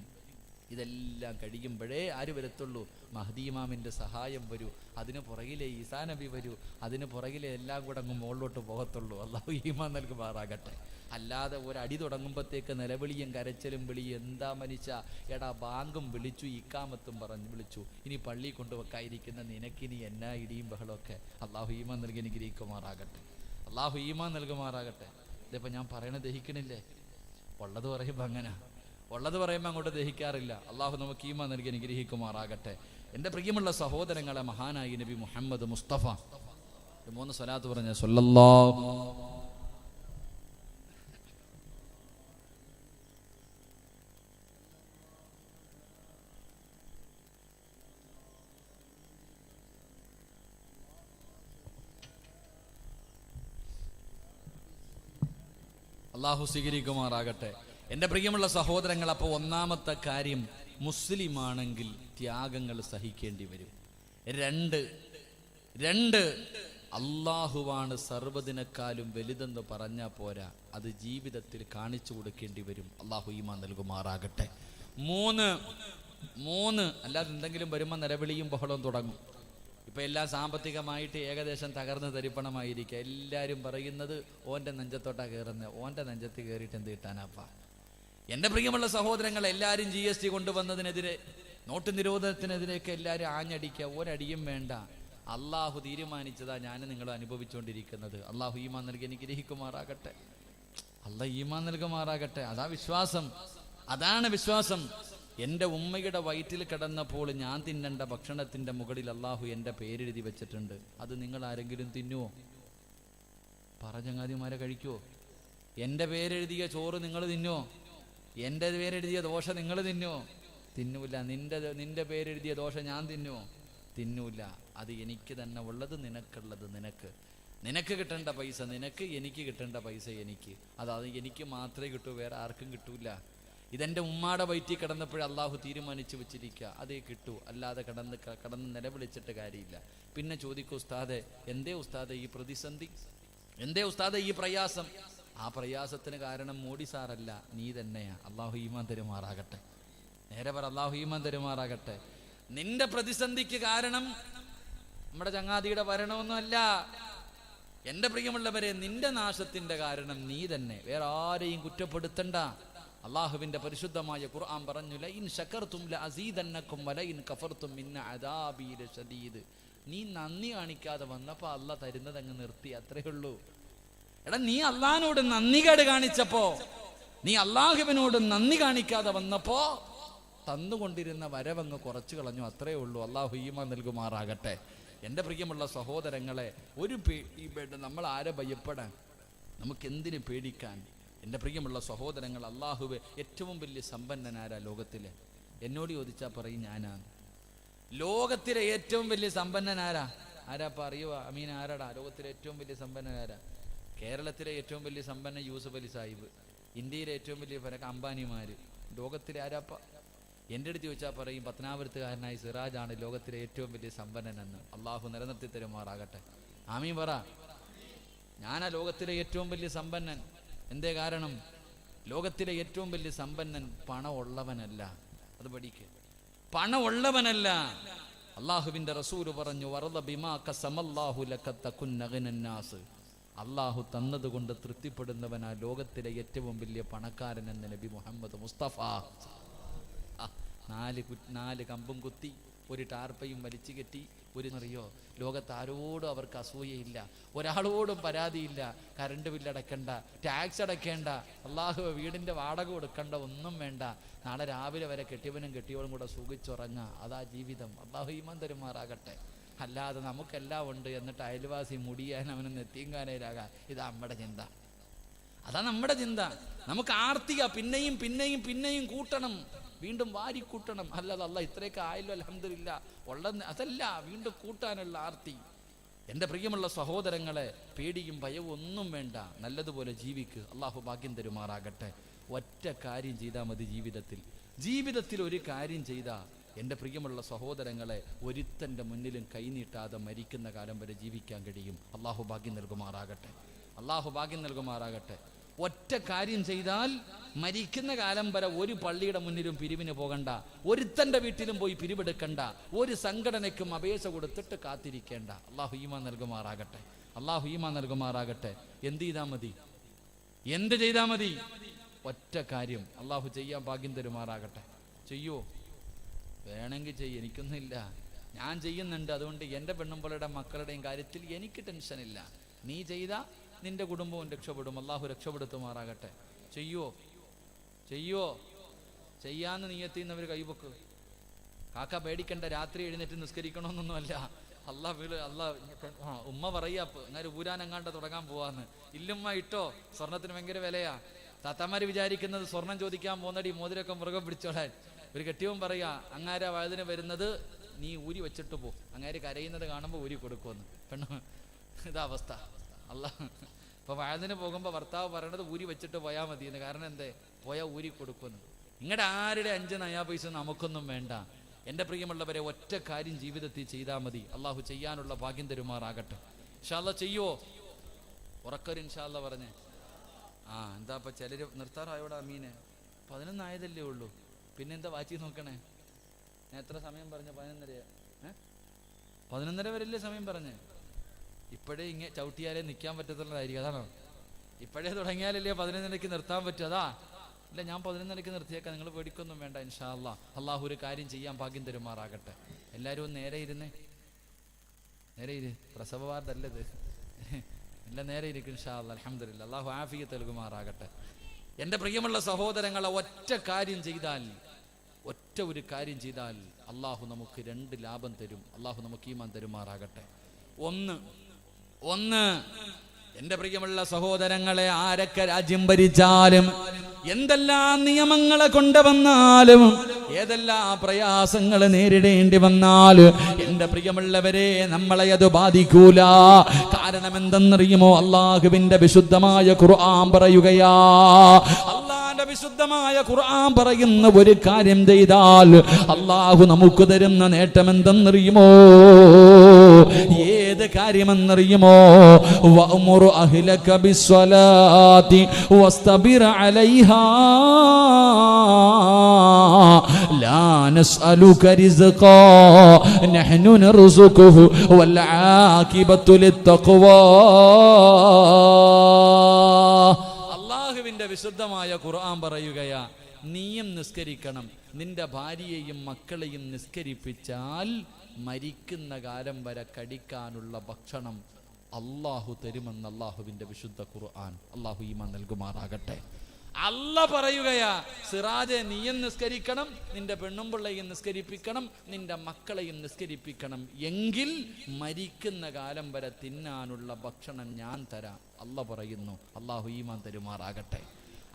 ഇതെല്ലാം കഴിയുമ്പോഴേ ആര് വരത്തുള്ളൂ? മഹ്ദി ഇമാമിൻ്റെ സഹായം വരൂ, അതിന് പുറകിലെ ഈസാ നബി വരൂ, അതിന് പുറകിലെ എല്ലാം കൂടെ അങ്ങ് മുകളിലോട്ട് പോകത്തുള്ളൂ. അള്ളാഹു ഈമാൻ നൽകുമാറാകട്ടെ. അല്ലാതെ ഒരടി തുടങ്ങുമ്പോഴത്തേക്ക് നിലവിളിയും കരച്ചിലും വിളിയും, എന്താ മനുഷ്യ, എടാ ബാങ്കും വിളിച്ചു ഇക്കാമത്തും പറഞ്ഞ് വിളിച്ചു, ഇനി പള്ളി കൊണ്ടുവെക്കാതിരിക്കുന്ന നിനക്കിനി എന്നാ ഇടിയും ബഹളമൊക്കെ. അള്ളാഹു ഈമാൻ നൽകി അനുഗ്രഹിക്കുമാറാകട്ടെ. അള്ളാഹു ഈമാൻ നൽകുമാറാകട്ടെ. ഇതിപ്പോൾ ഞാൻ പറയണത് ദഹിക്കണില്ലേ? ഉള്ളത് പറയുമ്പോൾ അങ്ങനെ, ഉള്ളത് പറയുമ്പോൾ അങ്ങോട്ട് ദഹിക്കാറില്ല. അള്ളാഹു നമുക്ക് ഈമാൻ നൽകി അനുഗ്രഹിക്കുമാറാകട്ടെ. എൻ്റെ പ്രിയമുള്ള സഹോദരങ്ങളെ, മഹാനായി നബി മുഹമ്മദ് മുസ്തഫ 3 സ്വലാത്ത് പറഞ്ഞ സ്വല്ലല്ലാഹു അള്ളാഹു സ്വീകരിക്കുമാറാകട്ടെ. എൻ്റെ പ്രിയമുള്ള സഹോദരങ്ങൾ, അപ്പോൾ ഒന്നാമത്തെ കാര്യം, മുസ്ലിമാണെങ്കിൽ ത്യാഗങ്ങൾ സഹിക്കേണ്ടി വരും. രണ്ട് അള്ളാഹുവാണ് സർവ്വതിനേക്കാളും വലുതെന്ന് പറഞ്ഞാൽ പോരാ, അത് ജീവിതത്തിൽ കാണിച്ചു കൊടുക്കേണ്ടി വരും. അള്ളാഹു ഈമാൻ നൽകുമാറാകട്ടെ. 3 അല്ലാതെ എന്തെങ്കിലും വരുമ്പോൾ നിലവിളിയും ബഹളവും തുടങ്ങും. ഇപ്പം എല്ലാം സാമ്പത്തികമായിട്ട് ഏകദേശം തകർന്ന് തരിപ്പണമായിരിക്കുക. എല്ലാവരും പറയുന്നത് ഓൻ്റെ നെഞ്ചത്തോട്ടാണ് കയറുന്നത്. ഓൻ്റെ നെഞ്ചത്ത് കയറിയിട്ട് എന്ത് കിട്ടാനാപ്പാ? എൻ്റെ പ്രിയമുള്ള സഹോദരങ്ങൾ, എല്ലാവരും GST കൊണ്ടുവന്നതിനെതിരെ, നോട്ട് നിരോധനത്തിനെതിരെയൊക്കെ എല്ലാവരും ആഞ്ഞടിക്കുക. ഒരടിയും വേണ്ട. അള്ളാഹു തീരുമാനിച്ചതാ ഞാൻ നിങ്ങൾ അനുഭവിച്ചുകൊണ്ടിരിക്കുന്നത്. അള്ളാഹു ഈമാൻ നൽകി അനുഗ്രഹിക്കുമാറാകട്ടെ. അള്ളാഹ് ഈമാൻ നൽകുമാറാകട്ടെ. അതാ വിശ്വാസം, അതാണ് വിശ്വാസം. എൻ്റെ ഉമ്മയുടെ വയറ്റിൽ കിടന്നപ്പോൾ ഞാൻ തിന്നേണ്ട ഭക്ഷണത്തിൻ്റെ മുകളിൽ അള്ളാഹു എൻ്റെ പേരെഴുതി വെച്ചിട്ടുണ്ട്. അത് നിങ്ങൾ ആരെങ്കിലും തിന്നുവോ? പറഞ്ഞങ്ങാതിമാരെ കഴിക്കുവോ? എൻ്റെ പേരെഴുതിയ ചോറ് നിങ്ങൾ തിന്നുവോ? എൻ്റെ പേരെഴുതിയ ദോശ നിങ്ങൾ തിന്നുവോ? തിന്നൂല. നിന്റെ പേരെഴുതിയ ദോശ ഞാൻ തിന്നുവോ? തിന്നൂല. അത് എനിക്ക് തന്നെ ഉള്ളത്, നിനക്കുള്ളത് നിനക്ക്. നിനക്ക് കിട്ടേണ്ട പൈസ നിനക്ക്, എനിക്ക് കിട്ടേണ്ട പൈസ എനിക്ക്. അത് എനിക്ക് മാത്രമേ കിട്ടൂ, വേറെ ആർക്കും കിട്ടൂല. ഇതെൻ്റെ ഉമ്മാടെ വയറ്റിൽ കിടന്നപ്പോഴേ അള്ളാഹു തീരുമാനിച്ചു വെച്ചിരിക്കുക, അതേ കിട്ടൂ. അല്ലാതെ കടന്ന് നിലവിളിച്ചിട്ട് കാര്യമില്ല. പിന്നെ ചോദിക്കൂ, ഉസ്താദെ എന്തേ ഉസ്താദെ ഈ പ്രതിസന്ധി, എന്തേ ഉസ്താദെ ഈ പ്രയാസം? ആ പ്രയാസത്തിന് കാരണം മോഡി സാറല്ല, നീ തന്നെയാ. അള്ളാഹു ഈമാൻ തരുമാറാകട്ടെ. നേരെ പറ, അള്ളാഹു ഈമാൻ തരുമാറാകട്ടെ. നിന്റെ പ്രതിസന്ധിക്ക് കാരണം നമ്മുടെ ചങ്ങാതിയുടെ ഭരണമൊന്നുമല്ല. എൻ്റെ പ്രിയമുള്ളവരെ, നിന്റെ നാശത്തിന്റെ കാരണം നീ തന്നെ, വേറെ ആരെയും കുറ്റപ്പെടുത്തണ്ട. അള്ളാഹുവിന്റെ പരിശുദ്ധമായ ഖുർആൻ പറഞ്ഞു, ലഇൻ ശകർതും ലഅസീദന്നകും വലഇൻ കഫർതും ഇന്ന അദാബി ലശദീദ്. നീ നന്ദി കാണിക്കാതെ വന്നപ്പോൾ അള്ളാഹ് തരുന്നത് അങ്ങ് നിർത്തി, അത്രേ ഉള്ളൂ. എടാ, നീ അള്ളാഹിനോട് നന്ദികേട് കാണിച്ചപ്പോ, നീ അള്ളാഹുവിനോട് നന്ദി കാണിക്കാതെ വന്നപ്പോ തന്നുകൊണ്ടിരുന്ന വരവങ്ങ് കുറച്ചു കളഞ്ഞു, അത്രേ ഉള്ളൂ. അള്ളാഹു ഈമാൻ നൽകുമാറാകട്ടെ. എൻ്റെ പ്രിയമുള്ള സഹോദരങ്ങളെ, ഒരു പേടി, നമ്മൾ ആരെ ഭയപ്പെടാൻ, നമുക്ക് എന്തിനു പേടിക്കാൻ? എൻ്റെ പ്രിയമുള്ള സഹോദരങ്ങൾ, അള്ളാഹുവെ ഏറ്റവും വലിയ സമ്പന്നനാരാ ലോകത്തിലെ? എന്നോട് ചോദിച്ചാൽ പറയും ഞാനാണ്. ലോകത്തിലെ ഏറ്റവും വലിയ സമ്പന്നനാരാ? ആരാപ്പ അറിയുക? അമീൻ, ആരാടാ ലോകത്തിലെ ഏറ്റവും വലിയ സമ്പന്നനാരാ? കേരളത്തിലെ ഏറ്റവും വലിയ സമ്പന്ന യൂസുഫ് അലി സാഹിബ്, ഇന്ത്യയിലെ ഏറ്റവും വലിയ അംബാനിമാർ. ലോകത്തിലെ ആരാപ്പ? എൻ്റെ അടുത്ത് ചോദിച്ചാൽ പറയും പത്തനാപുരത്തുകാരനായ സിറാജാണ് ലോകത്തിലെ ഏറ്റവും വലിയ സമ്പന്നനെന്ന്. അള്ളാഹു നിലനിർത്തി തരുമാറാകട്ടെ. ആമീൻ പറ. ഞാനാ ലോകത്തിലെ ഏറ്റവും വലിയ സമ്പന്നൻ. എന്തേ കാരണം? ലോകത്തിലെ ഏറ്റവും വലിയ സമ്പന്നൻ പണമുള്ളവനല്ല. അത് പഠിക്കുക. പണമുള്ളവനല്ല. അള്ളാഹുവിന്റെ റസൂല് പറഞ്ഞു, വറദ ബിമാ ഖസമല്ലാഹു ലക തകുൻ അഗ്നന്നാസ്. അള്ളാഹു തന്നതുകൊണ്ട് തൃപ്തിപ്പെടുന്നവനാ ലോകത്തിലെ ഏറ്റവും വലിയ പണക്കാരൻ എന്ന് നബി മുഹമ്മദ് മുസ്തഫ. 4 കമ്പും കുത്തി, ഒരു ടാർപ്പയും വലിച്ചു കെട്ടി, അറിയോ, ലോകത്ത് ആരോടും അവർക്ക് അസൂയയില്ല, ഒരാളോടും പരാതിയില്ല. കറണ്ട് ബില്ലടക്കണ്ട, ടാക്സ് അടയ്ക്കേണ്ട, അള്ളാഹു വീടിൻ്റെ വാടക കൊടുക്കണ്ട, ഒന്നും വേണ്ട. നാളെ രാവിലെ വരെ കെട്ടിയവനും കെട്ടിയവനും കൂടെ സുഖിച്ചുറങ്ങുക. അതാ ജീവിതം. അള്ളാഹു ഈമാൻ തരുമാറാകട്ടെ. അല്ലാതെ നമുക്കെല്ലാം ഉണ്ട് എന്നിട്ട് അയൽവാസി മുടിയാൻ അവന് നെത്തിയങ്കാനയിലാകാം. ഇതാ നമ്മുടെ ചിന്ത, അതാ നമ്മുടെ ചിന്ത. നമുക്ക് ആർത്തിക, പിന്നെയും പിന്നെയും പിന്നെയും കൂട്ടണം, വീണ്ടും വാരി കൂട്ടണം. അല്ലാതെ അല്ലാ ഇത്രയൊക്കെ ആയല്ലോ അൽഹംദുലില്ലാ ഉള്ളത്, അതല്ല, വീണ്ടും കൂട്ടാനുള്ള ആർത്തി. എൻ്റെ പ്രിയമുള്ള സഹോദരങ്ങളെ, പേടിയും ഭയവും ഒന്നും വേണ്ട, നല്ലതുപോലെ ജീവിക്ക്. അള്ളാഹു ഭാഗ്യം തരുമാറാകട്ടെ. ഒറ്റ കാര്യം ചെയ്താൽ മതി ജീവിതത്തിൽ ഒരു കാര്യം ചെയ്താൽ, എൻ്റെ പ്രിയമുള്ള സഹോദരങ്ങളെ, ഒരുത്തൻ്റെ മുന്നിലും കൈനീട്ടാതെ മരിക്കുന്ന കാലം വരെ ജീവിക്കാൻ കഴിയും. അള്ളാഹു ഭാഗ്യം നൽകുമാറാകട്ടെ. അള്ളാഹു ഭാഗ്യം നൽകുമാറാകട്ടെ. ഒറ്റ കാര്യം ചെയ്താൽ മരിക്കുന്ന കാലം വരെ ഒരു പള്ളിയുടെ മുന്നിലും പിരിവിന് പോകണ്ട, ഒരുത്തൻ്റെ വീട്ടിലും പോയി പിരിവെടുക്കണ്ട, ഒരു സംഘടനയ്ക്കും അപേക്ഷ കൊടുത്തിട്ട് കാത്തിരിക്കേണ്ട. അള്ളാഹു ഈമാൻ നൽകുമാറാകട്ടെ, അള്ളാഹു ഈമാൻ നൽകുമാറാകട്ടെ. എന്ത് ചെയ്താൽ മതി? എന്ത് ചെയ്താൽ മതി? ഒറ്റ കാര്യം. അള്ളാഹു ചെയ്യാൻ ഭാഗ്യം തരുമാറാകട്ടെ. ചെയ്യോ? വേണമെങ്കിൽ ചെയ്യും, എനിക്കൊന്നുമില്ല, ഞാൻ ചെയ്യുന്നുണ്ട്. അതുകൊണ്ട് എൻ്റെ പെണ്ണുമ്പളുടെ മക്കളുടെയും കാര്യത്തിൽ എനിക്ക് ടെൻഷനില്ല. നീ ചെയ്താൽ നിന്റെ കുടുംബവും രക്ഷപ്പെടും. അള്ളാഹു രക്ഷപ്പെടുത്തുമാറാകട്ടെ. ചെയ്യോ? ചെയ്യോ? ചെയ്യാന്ന് നീയത്തിന്നവർ കൈവക്ക്. കാക്ക പേടിക്കണ്ട, രാത്രി എഴുന്നേറ്റ് നിസ്കരിക്കണമെന്നൊന്നുമല്ല. ഉമ്മ പറയാ അങ്ങനെ ഊരാനെങ്ങാണ്ട് തുടങ്ങാൻ പോവാന്ന്. ഇല്ലുമ്മ ഇട്ടോ, സ്വർണത്തിന് ഭയങ്കര വിലയാ. താത്താമാര് വിചാരിക്കുന്നത് സ്വർണം ചോദിക്കാൻ പോകുന്നടി മോതിരൊക്കെ മൃഗം പിടിച്ചോളാൻ. ഒരു കെട്ടിയവും പറയാ, അങ്ങാര വഴുതിന് വരുന്നത് നീ ഊരി വെച്ചിട്ട് പോ, അങ്ങാര് കരയുന്നത് കാണുമ്പോൾ ഊരി കൊടുക്കുമെന്ന്. പെണ്ണ് ഇതാ അവസ്ഥ. ഇപ്പൊ വഴുതിന് പോകുമ്പോൾ ഭർത്താവ് പറയണത് ഊരി വെച്ചിട്ട് പോയാൽ മതിയെന്ന്. കാരണം എന്തേ? പോയാൽ ഊരി കൊടുക്കുമെന്ന്. നിങ്ങളുടെ ആരുടെ 5 നയാ പൈസ നമുക്കൊന്നും വേണ്ട. എൻ്റെ പ്രിയമുള്ളവരെ, ഒറ്റ കാര്യം ജീവിതത്തിൽ ചെയ്താൽ മതി. അള്ളാഹു ചെയ്യാനുള്ള ഭാഗ്യം തരുമാറാകട്ടെ. ഇൻഷാ അല്ലാഹ് ചെയ്യോ? ഉറക്കൊരു ഇൻഷാ അല്ലാഹ് പറഞ്ഞേ. എന്താ ഇപ്പം ചിലർ നിർത്താറായോടാ മീനെ? 11 ആയതല്ലേ ഉള്ളൂ, പിന്നെന്താ വാച്ചി നോക്കണേ? ഞാൻ എത്ര സമയം പറഞ്ഞു? 11:30. 11:30 വരെയല്ലേ സമയം പറഞ്ഞേ? ഇപ്പോഴേ ഇങ്ങനെ ചവിട്ടിയാലേ നിൽക്കാൻ പറ്റത്തുള്ളതായിരിക്കും. അതാണോ? ഇപ്പോഴേ തുടങ്ങിയാലല്ലേ 11:30 നിർത്താൻ പറ്റും. അതാ ഇല്ല, ഞാൻ 11:30 നിർത്തിയേക്കാം, നിങ്ങൾ പേടിക്കൊന്നും വേണ്ട. ഇൻഷാ അല്ലാഹ് അള്ളാഹു ഒരു കാര്യം ചെയ്യാൻ ഭാഗ്യം തരുമാറാകട്ടെ. എല്ലാവരും ഒന്ന് നേരെ ഇരുന്നേ, നേരെ ഇരു. പ്രസവ വാർഡല്ലത്, എല്ലാം നേരെ ഇരിക്കും. ഇൻഷാ അല്ലാഹ് അൽഹംദുലില്ലാഹ്. അള്ളാഹു ആഫിയത്ത് നൽകുമാറാകട്ടെ. എൻ്റെ പ്രിയമുള്ള സഹോദരങ്ങളെ, ഒറ്റ കാര്യം ചെയ്താൽ, ഒറ്റ ഒരു കാര്യം ചെയ്താൽ അള്ളാഹു നമുക്ക് 2 ലാഭം തരും. അള്ളാഹു നമുക്ക് ഈമാൻ തരുമാറാകട്ടെ. ഒന്ന് എൻ്റെ പ്രിയമുള്ള സഹോദരങ്ങളെ, ആരൊക്കെ രാജ്യം ഭരിച്ചാലും, എന്തെല്ലാം നിയമങ്ങളെ കൊണ്ടുവന്നാലും, ഏതെല്ലാം പ്രയാസങ്ങൾ നേരിടേണ്ടി വന്നാൽ, എൻ്റെ പ്രിയമുള്ളവരെ, നമ്മളെ അത് ബാധിക്കൂല. കാരണം എന്തെന്നറിയുമോ? അള്ളാഹുവിൻ്റെ വിശുദ്ധമായ ഖുർആൻ പറയുകയാ. അള്ളാഹുവിൻ്റെ വിശുദ്ധമായ ഖുർആൻ പറയുന്ന ഒരു കാര്യം ചെയ്താൽ അള്ളാഹു നമുക്ക് തരുന്ന നേട്ടം എന്തെന്നറിയുമോ? ഏത് കാര്യമെന്നറിയുമോ? വഅ്മുറു അഹ്ലക ബിസ്സലാത്തി വസ്തബിർ അലൈഹാ ലാ നസ്അലുക റിസ്ഖാ നഹ്നു നർസുഖുഹു വൽ ആഖിബത്തു ലിത്തഖ്വാ. അല്ലാഹുവിൻ്റെ വിശുദ്ധമായ ഖുർആൻ പറയുകയാ, നീയും നിസ്കരിക്കണം, നിന്റെ ഭാര്യയെയും മക്കളെയും നിസ്കരിപ്പിച്ചാൽ മരിക്കുന്ന കാലം വരെ കടിക്കാനുള്ള ഭക്ഷണം അള്ളാഹു തരുമെന്ന് അള്ളാഹുവിൻ്റെ വിശുദ്ധ ഖുർആൻ. അള്ളാഹു ഈമാൻ നൽകുമാറാകട്ടെ. അല്ലാഹ് പറയുകയാ, സിറാജെ, നീയും നിസ്കരിക്കണം, നിന്റെ പെണ്ണും പിള്ളയും നിസ്കരിപ്പിക്കണം, നിന്റെ മക്കളെയും നിസ്കരിപ്പിക്കണം, എങ്കിൽ മരിക്കുന്ന കാലം വരെ തിന്നാനുള്ള ഭക്ഷണം ഞാൻ തരാം. അല്ലാഹ് പറയുന്നു. അള്ളാഹു ഈമാൻ തരുമാറാകട്ടെ.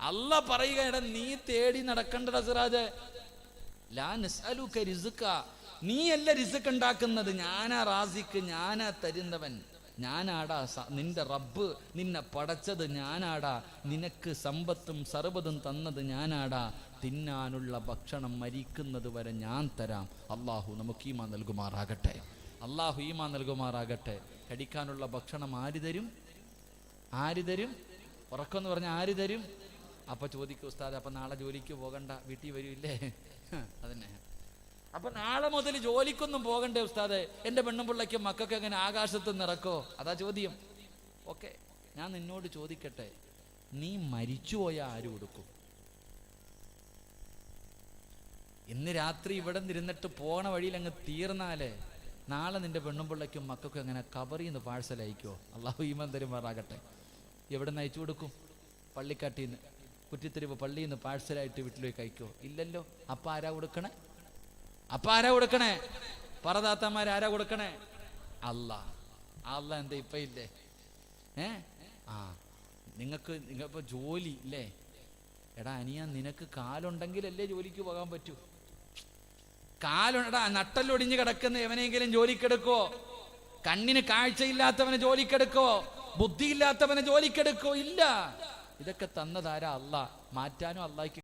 അല്ലാഹ് പറയുകയാണ്, നീ തേടി നടക്കണ്ടട സിറാജെ. ലാ നസ്അലുക റിസ്ഖ, നീയല്ല റിസ്ഖ് ഉണ്ടാക്കുന്നത്, ഞാനാ റാസിക്ക്, ഞാനാ തരുന്നവൻ, ഞാനാടാ നിന്റെ റബ്ബ്. നിന്നെ പടച്ചത് ഞാനാടാ, നിനക്ക് സമ്പത്തും സർവ്വതും തന്നത് ഞാനാടാ. തിന്നാനുള്ള ഭക്ഷണം മരിക്കുന്നത് വരെ ഞാൻ തരാം. അള്ളാഹു നമുക്ക് ഈമാൻ നൽകുമാറാകട്ടെ. അള്ളാഹു ഈമാൻ നൽകുമാറാകട്ടെ. കടിക്കാനുള്ള ഭക്ഷണം ആര് തരും? ആര് തരും? ഉറക്കെന്ന് പറഞ്ഞാൽ ആര് തരും? അപ്പൊ ചോദിക്കും, ഉസ്താദ്, അപ്പൊ നാളെ ജോലിക്ക് പോകണ്ട, വീട്ടിൽ വരൂല്ലേ? അതന്നെ. അപ്പൊ നാളെ മുതൽ ജോലിക്കൊന്നും പോകണ്ടേ ഉസ്താദെ? എൻ്റെ പെണ്ണും പിള്ളയ്ക്കും മക്കൾക്ക് എങ്ങനെ ആകാശത്ത് നിറക്കോ? അതാ ചോദ്യം. ഓക്കെ, ഞാൻ നിന്നോട് ചോദിക്കട്ടെ, നീ മരിച്ചുപോയാൽ ആര് കൊടുക്കും? ഇന്ന് രാത്രി ഇവിടെ നിന്നിട്ട് പോണ വഴിയിൽ അങ്ങ് തീർന്നാലേ നാളെ നിന്റെ പെണ്ണും പിള്ളയ്ക്കും മക്കൾക്കും എങ്ങനെ കബറിൽ നിന്ന് പാഴ്സൽ അയക്കുമോ? അള്ളാഹു ഈമാൻ തരുമാറാകട്ടെ. എവിടെ നിന്ന് അയച്ചു കൊടുക്കും? പള്ളിക്കാട്ടിൽ നിന്ന്, കുറ്റിത്തെരുവ് പള്ളിയിൽ നിന്ന് പാഴ്സലായിട്ട് വീട്ടിലേക്ക് അയക്കുമോ? ഇല്ലല്ലോ. അപ്പൊ ആരാ കൊടുക്കണേ? പറദാത്തമാരാരാ കൊടുക്കണേ? അല്ലാഹ്. അല്ലാഹ് എന്താ ഇപ്പൊ ഇല്ലേ? നിങ്ങൾക്ക് ജോലി ഇല്ലേ? എടാ അനിയ, നിനക്ക് കാലുണ്ടെങ്കിലല്ലേ ജോലിക്ക് പോകാൻ പറ്റൂ. കാലുണ്ടാ, നട്ടല്ലൊടിഞ്ഞ് കിടക്കുന്ന എവനെങ്കിലും ജോലിക്കെടുക്കോ? കണ്ണിന് കാഴ്ചയില്ലാത്തവനെ ജോലിക്കെടുക്കോ? ബുദ്ധിയില്ലാത്തവനെ ജോലിക്കെടുക്കോ? ഇല്ല. ഇതൊക്കെ തന്നതാരാ? അല്ലാഹ്. മാറ്റാനും അല്ലാഹ്ക്ക്